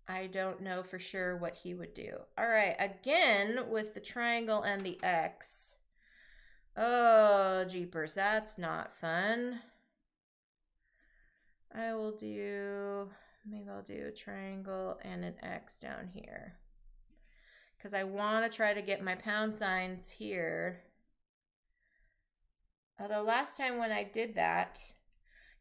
I don't know for sure what he would do. All right, again with the triangle and the X. Oh, jeepers, that's not fun. Maybe I'll do a triangle and an X down here. Because I want to try to get my pound signs here. Although last time when I did that,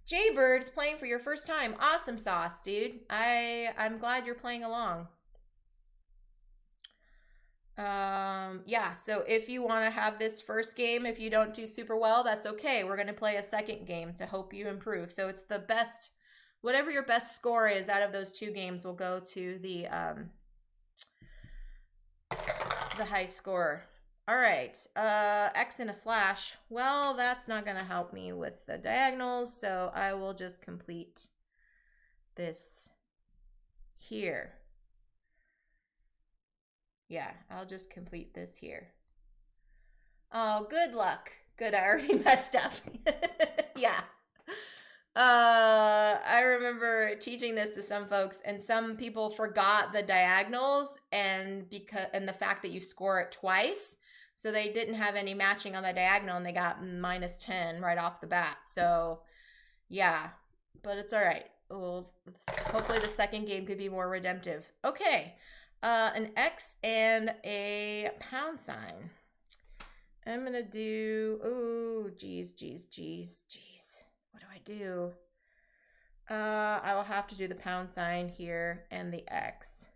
Jaybird's playing for your first time. Awesome sauce, dude. I'm glad you're playing along. Yeah, so if you want to have this first game, if you don't do super well, that's okay. We're going to play a second game to hope you improve. So it's the best, whatever your best score is out of those 2 games will go to the high score. All right, X and a slash. Well, that's not going to help me with the diagonals, so I will just complete this here. Yeah, I'll just complete this here. Oh, good luck. Good, I already messed up. Yeah. I remember teaching this to some folks, and some people forgot the diagonals and the fact that you score it twice. So they didn't have any matching on the diagonal, and they got -10 right off the bat. So yeah, but it's all right. Well, hopefully the second game could be more redemptive. Okay, an X and a pound sign. I'm gonna do, oh, geez. What do I do? I will have to do the pound sign here and the X.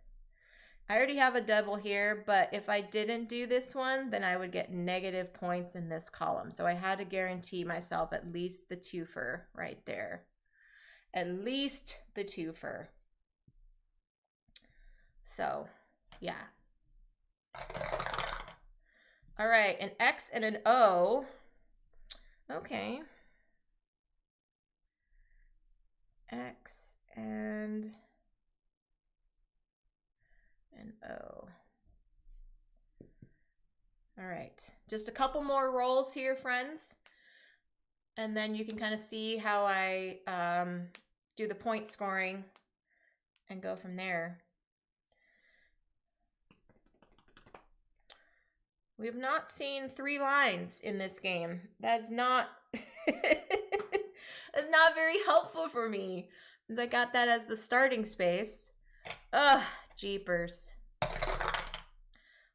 I already have a double here, but if I didn't do this one, then I would get negative points in this column. So I had to guarantee myself at least the twofer right there. At least the twofer. So, yeah. All right, an X and an O. Okay. X and an O. All right, just a couple more rolls here, friends. And then you can kind of see how I do the point scoring and go from there. We have not seen 3 lines in this game. That's not that's not very helpful for me since I got that as the starting space. Ugh, jeepers.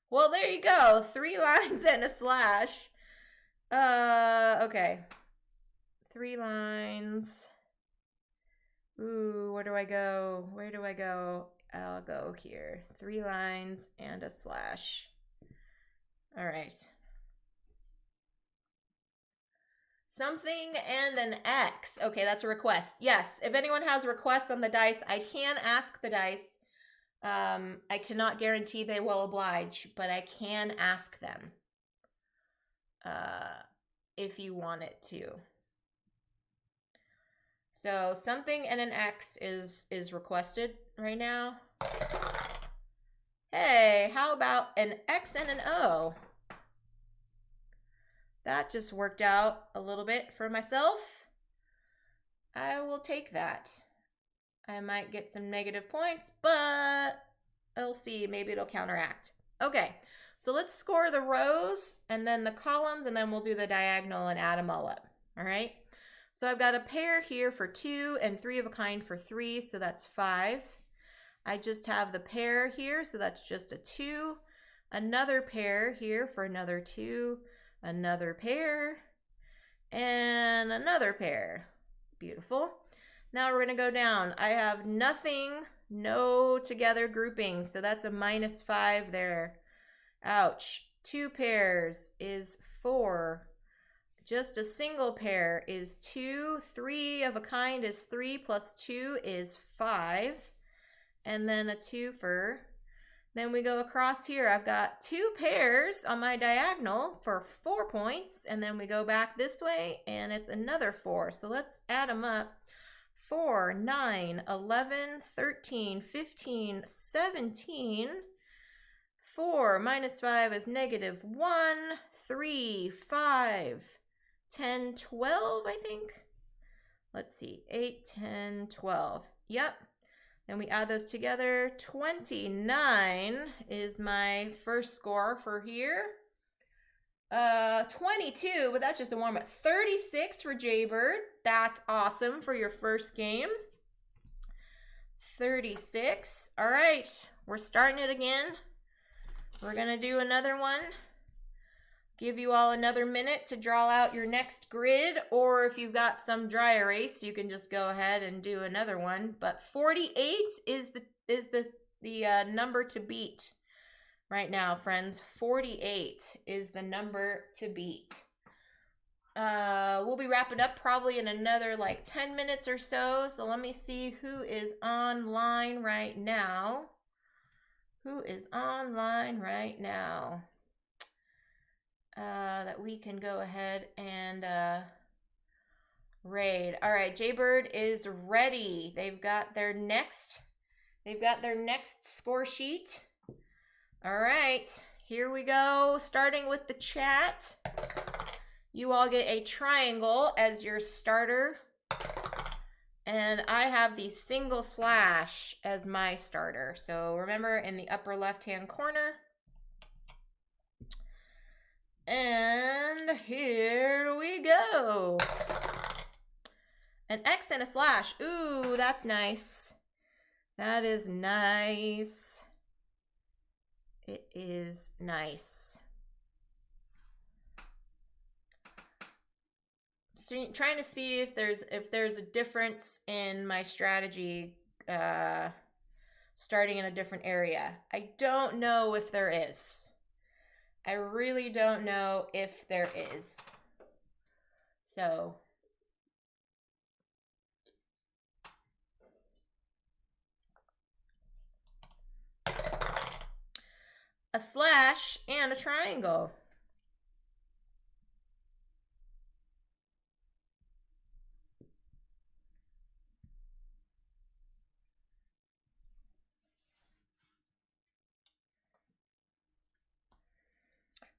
Well, there you go. 3 lines and a slash. Okay. 3 lines. Ooh, where do I go? Where do I go? I'll go here. 3 lines and a slash. All right. Something and an X. Okay, that's a request. Yes, if anyone has requests on the dice, I can ask the dice. I cannot guarantee they will oblige, but I can ask them if you want it to. So something and an X is requested right now. Hey, how about an X and an O? That just worked out a little bit for myself. I will take that. I might get some negative points, but I'll see. Maybe it'll counteract. Okay, so let's score the rows and then the columns, and then we'll do the diagonal and add them all up. All right, so I've got a pair here for 2 and 3 of a kind for 3, so that's 5. I just have the pair here, so that's just a 2. Another pair here for another 2, another pair, and another pair. Beautiful. Now we're going to go down. I have nothing, no together groupings, so that's a -5 there. Ouch. 2 pairs is 4. Just a single pair is 2. 3 of a kind is 3 plus 2 is 5. And then a twofer. Then we go across here. I've got 2 pairs on my diagonal for 4 points. And then we go back this way and it's another 4. So let's add them up. 4, 9, 11, 13, 15, 17. 4 minus 5 is -1. 3, 5, 10, 12, I think. Let's see. 8, 10, 12. Yep. And we add those together. 29 is my first score for here. 22, but that's just a warm-up. 36 for Jaybird. That's awesome for your first game. 36. All right, we're starting it again. We're gonna do another one. Give you all another minute to draw out your next grid, or if you've got some dry erase, you can just go ahead and do another one. But 48 is the number to beat right now, friends. 48 is the number to beat. We'll be wrapping up probably in another like 10 minutes or so. So let me see who is online right now. Who is online right now? That we can go ahead and raid. All right, Jaybird is ready. They've got their next score sheet. All right, here we go. Starting with the chat. You all get a triangle as your starter. And I have the single slash as my starter. So remember, in the upper left-hand corner. And here we go. An X and a slash. Ooh, that's nice. That is nice. It is nice. So trying to see if there's a difference in my strategy starting in a different area. I don't know if there is. I really don't know if there is. So a slash and a triangle.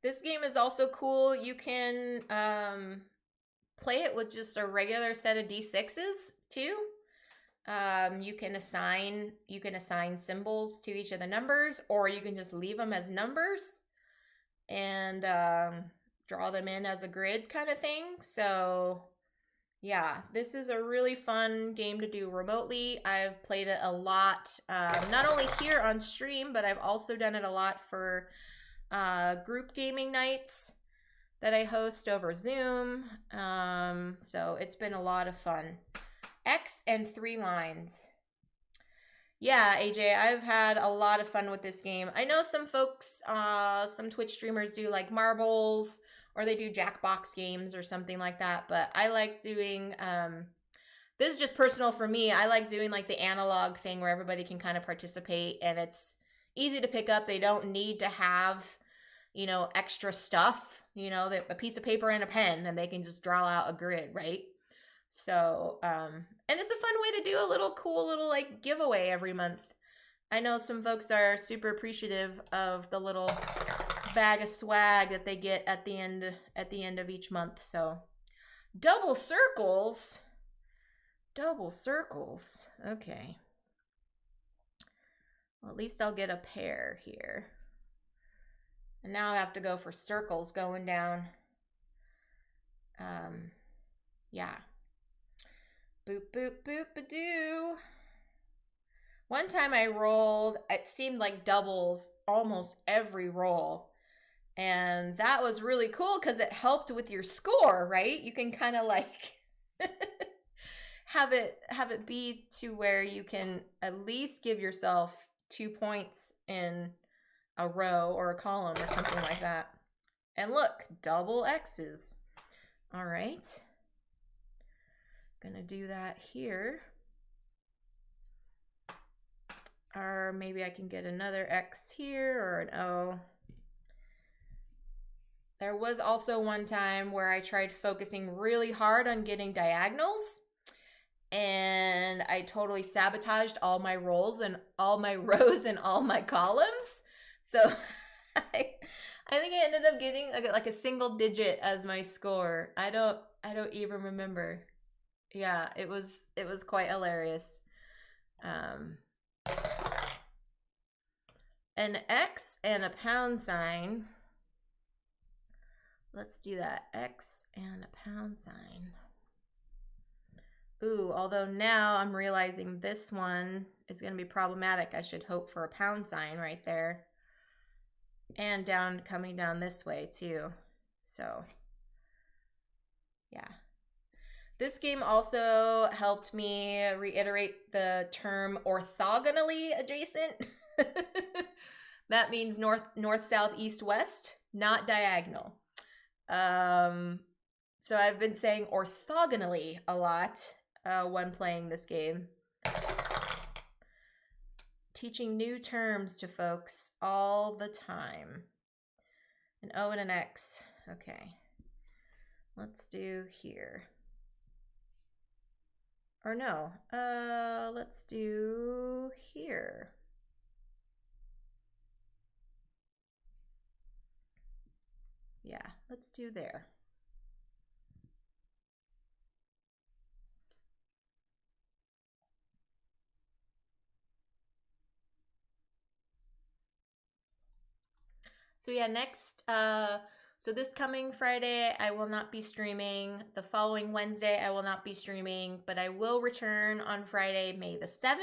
This game is also cool. You can play it with just a regular set of D6s too. You can assign symbols to each of the numbers, or you can just leave them as numbers and draw them in as a grid kind of thing. So yeah, this is a really fun game to do remotely. I've played it a lot, not only here on stream, but I've also done it a lot for group gaming nights that I host over Zoom. So it's been a lot of fun. X and 3 lines. Yeah, AJ, I've had a lot of fun with this game. I know some folks, some Twitch streamers do like marbles, or they do Jackbox games or something like that, but I like doing, this is just personal for me. I like doing like the analog thing where everybody can kind of participate and it's easy to pick up. They don't need to have, you know, extra stuff, you know, a piece of paper and a pen, and they can just draw out a grid, right? So, and it's a fun way to do a little cool little like giveaway every month. I know some folks are super appreciative of the little bag of swag that they get at the end of each month. So, double circles. Okay. Well, at least I'll get a pair here. And now I have to go for circles going down. Yeah. Boop, boop, boop, a-doo. One time I rolled, it seemed like doubles almost every roll. And that was really cool because it helped with your score, right? You can kind of like have it be to where you can at least give yourself 2 points in a row or a column or something like that. And look, double X's. All right. Gonna do that here. Or maybe I can get another X here or an O. There was also one time where I tried focusing really hard on getting diagonals, and I totally sabotaged all my rolls and all my rows and all my columns. So I think I ended up getting like a single digit as my score. I don't even remember. Yeah, it was quite hilarious. An X and a pound sign. Let's do that. X and a pound sign. Ooh, although now I'm realizing this one is going to be problematic. I should hope for a pound sign right there. And coming down this way too. So, yeah. This game also helped me reiterate the term orthogonally adjacent. That means north, south, east, west, not diagonal. So I've been saying orthogonally a lot when playing this game. Teaching new terms to folks all the time. An O and an X. Okay. Let's do here. Or no. Let's do here. Yeah, let's do there. So yeah, next, so this coming Friday, I will not be streaming. The following Wednesday, I will not be streaming, but I will return on Friday, May the 7th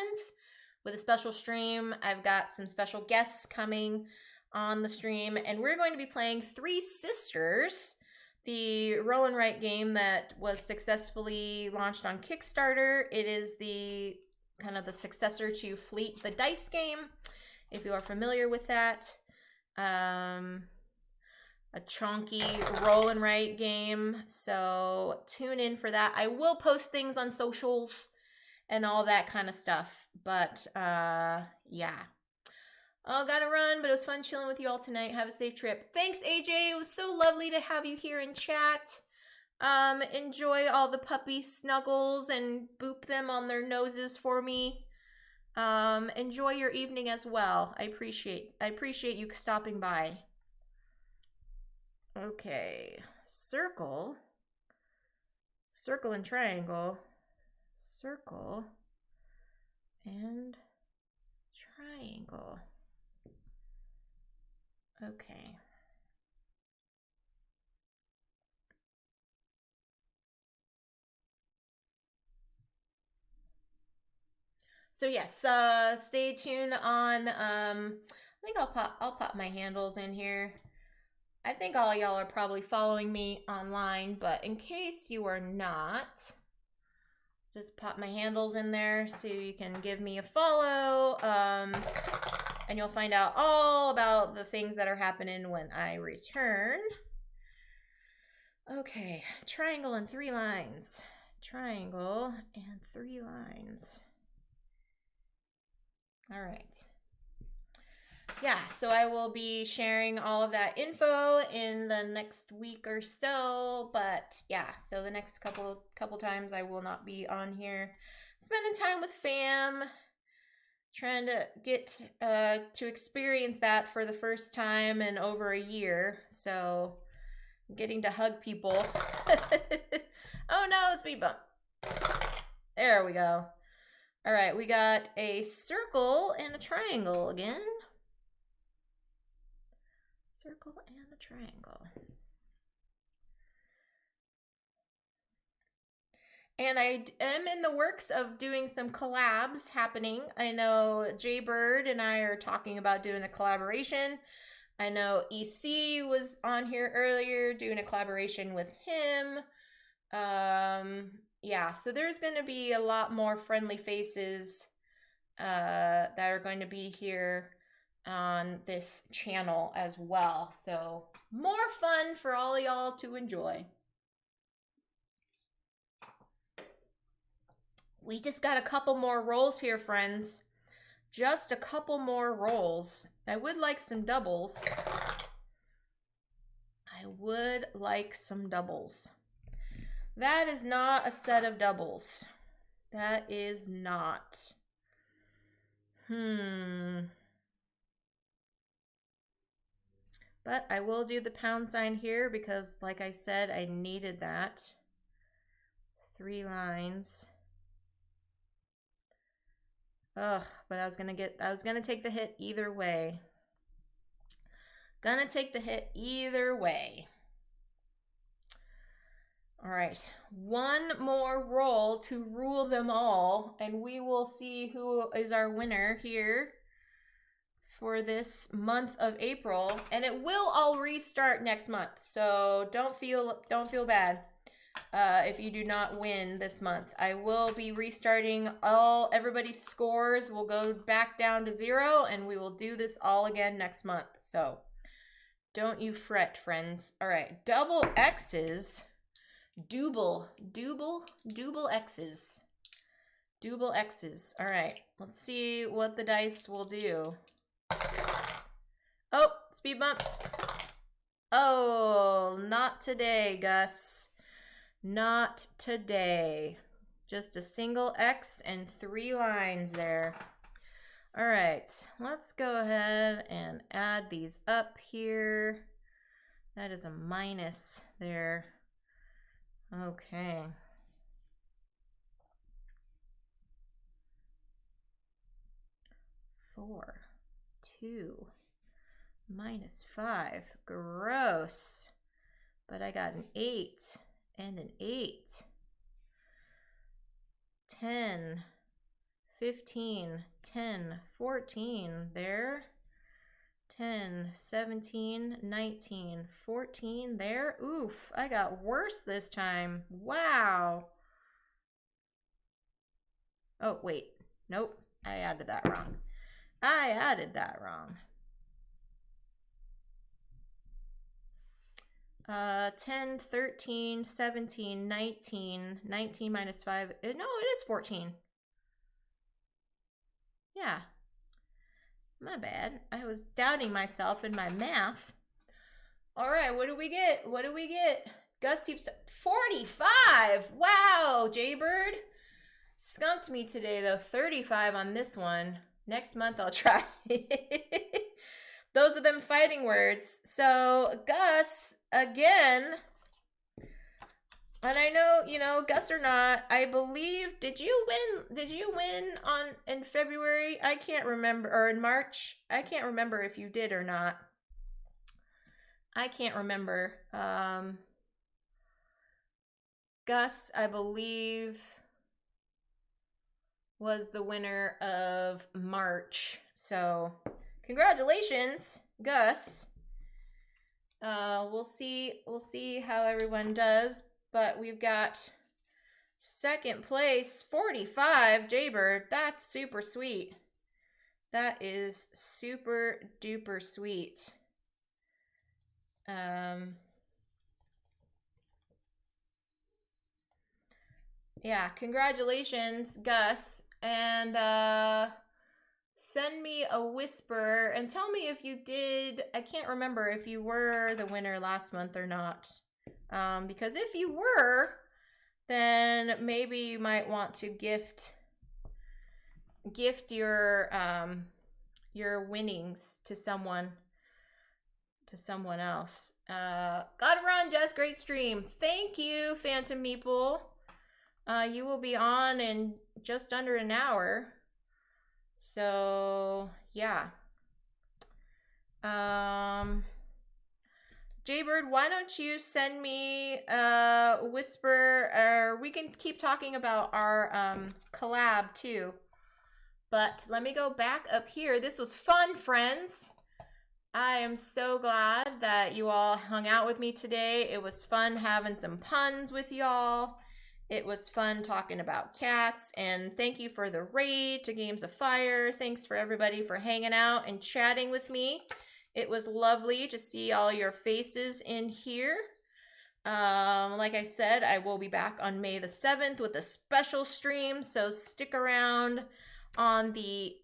with a special stream. I've got some special guests coming on the stream, and we're going to be playing Three Sisters, the roll and write game that was successfully launched on Kickstarter. It is the kind of the successor to Fleet the Dice game, if you are familiar with that. A chunky roll and write game, so tune in for that. I will post things on socials and all that kind of stuff, but yeah. Oh, gotta run, but it was fun chilling with you all tonight. Have a safe trip. Thanks, AJ. It was so lovely to have you here in chat. Enjoy all the puppy snuggles and boop them on their noses for me. Enjoy your evening as well. I appreciate you stopping by. Okay, circle and triangle, circle and triangle. Okay. So yes, stay tuned on, I think I'll pop my handles in here. I think all y'all are probably following me online, but in case you are not, just pop my handles in there so you can give me a follow, and you'll find out all about the things that are happening when I return. Okay, triangle and 3 lines. Triangle and 3 lines. All right. Yeah, so I will be sharing all of that info in the next week or so, but yeah, so the next couple times I will not be on here spending time with fam, trying to get to experience that for the first time in over a year, so getting to hug people. Oh no, speed bump. There we go. All right, we got a circle and a triangle again. Circle and a triangle. And I am in the works of doing some collabs happening. I know Jay Bird and I are talking about doing a collaboration. I know EC was on here earlier doing a collaboration with him. Yeah, so there's going to be a lot more friendly faces that are going to be here on this channel as well. So more fun for all of y'all to enjoy. We just got a couple more rolls here, friends. Just a couple more rolls. I would like some doubles. I would like some doubles. That is not a set of doubles. That is not. But I will do the pound sign here because, like I said, I needed that. 3 lines. Ugh, but I was gonna take the hit either way. Gonna take the hit either way. All right, one more roll to rule them all, and we will see who is our winner here for this month of April, and it will all restart next month, so don't feel bad. if you do not win this month. I will be restarting everybody's scores will go back down to 0, and we will do this all again next month. So don't you fret, friends. All right, double X's, double X's. Double X's. All right, let's see what the dice will do. Oh, speed bump. Oh, not today, Gus. Not today. Just a single X and 3 lines there. All right, let's go ahead and add these up here. That is a minus there. Okay. Four, 2, -5. Gross. But I got an 8 and an 8. 10, 15, 10, 14 there. 10, 17, 19, 14 there. Oof, I got worse this time. Wow. Oh, wait. Nope, I added that wrong. 10, 13, 17, 19, 19 minus 5. No, it is 14. Yeah. My bad. I was doubting myself in my math. All right, what do we get? Gus keeps 45. Wow, Jaybird. Skunked me today, though. 35 on this one. Next month, I'll try. Those are them fighting words. So, Gus, again, and I know, Gus or not, I believe, did you win in February? I can't remember, or in March. I can't remember if you did or not. I can't remember. Gus, I believe, was the winner of March. So, congratulations, Gus. We'll see how everyone does, but we've got second place, 45, Jaybird. That's super sweet. That is super duper sweet. Yeah, congratulations, Gus. And send me a whisper and tell me if you did. I can't remember if you were the winner last month or not. Because if you were, then maybe you might want to gift your winnings to someone else. Gotta run, Jess. Great stream. Thank you, Phantom Meeple. You will be on in just under an hour. So, yeah. Jaybird, why don't you send me a whisper, or we can keep talking about our collab too. But let me go back up here. This was fun, friends. I am so glad that you all hung out with me today. It was fun having some puns with y'all. It was fun talking about cats, and thank you for the raid to Games of Fire. Thanks for everybody for hanging out and chatting with me. It was lovely to see all your faces in here. Like I said, I will be back on May the 7th with a special stream, so stick around on the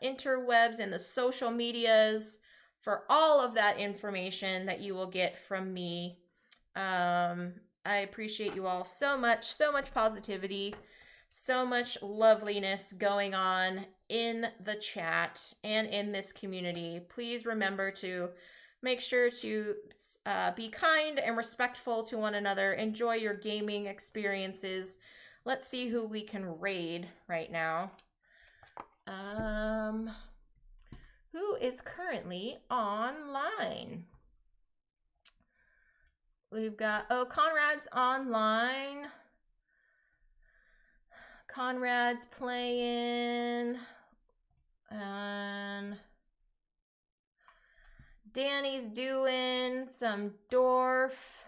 interwebs and the social medias for all of that information that you will get from me. I appreciate you all so much positivity, so much loveliness going on in the chat and in this community. Please remember to make sure to be kind and respectful to one another. Enjoy your gaming experiences. Let's see who we can raid right now. Who is currently online? We've got, Conrad's online. Conrad's playing. And Danny's doing some Dwarf.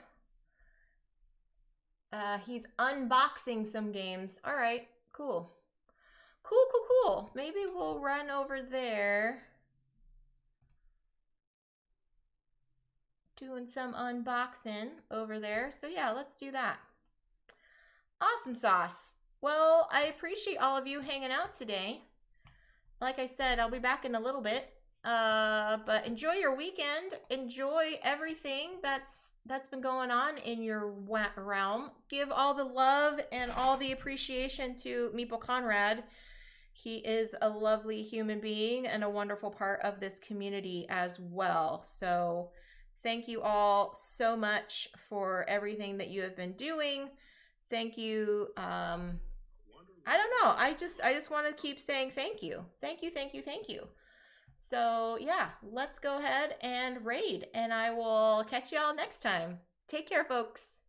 He's unboxing some games. All right, cool. Cool. Maybe we'll run over there. Doing some unboxing over there. So yeah, let's do that. Awesome sauce. Well, I appreciate all of you hanging out today. Like I said, I'll be back in a little bit. But enjoy your weekend. Enjoy everything that's been going on in your realm. Give all the love and all the appreciation to Meeple Conrad. He is a lovely human being and a wonderful part of this community as well. So thank you all so much for everything that you have been doing. Thank you. I don't know. I just want to keep saying thank you. Thank you. So yeah, let's go ahead and raid, and I will catch y'all next time. Take care, folks.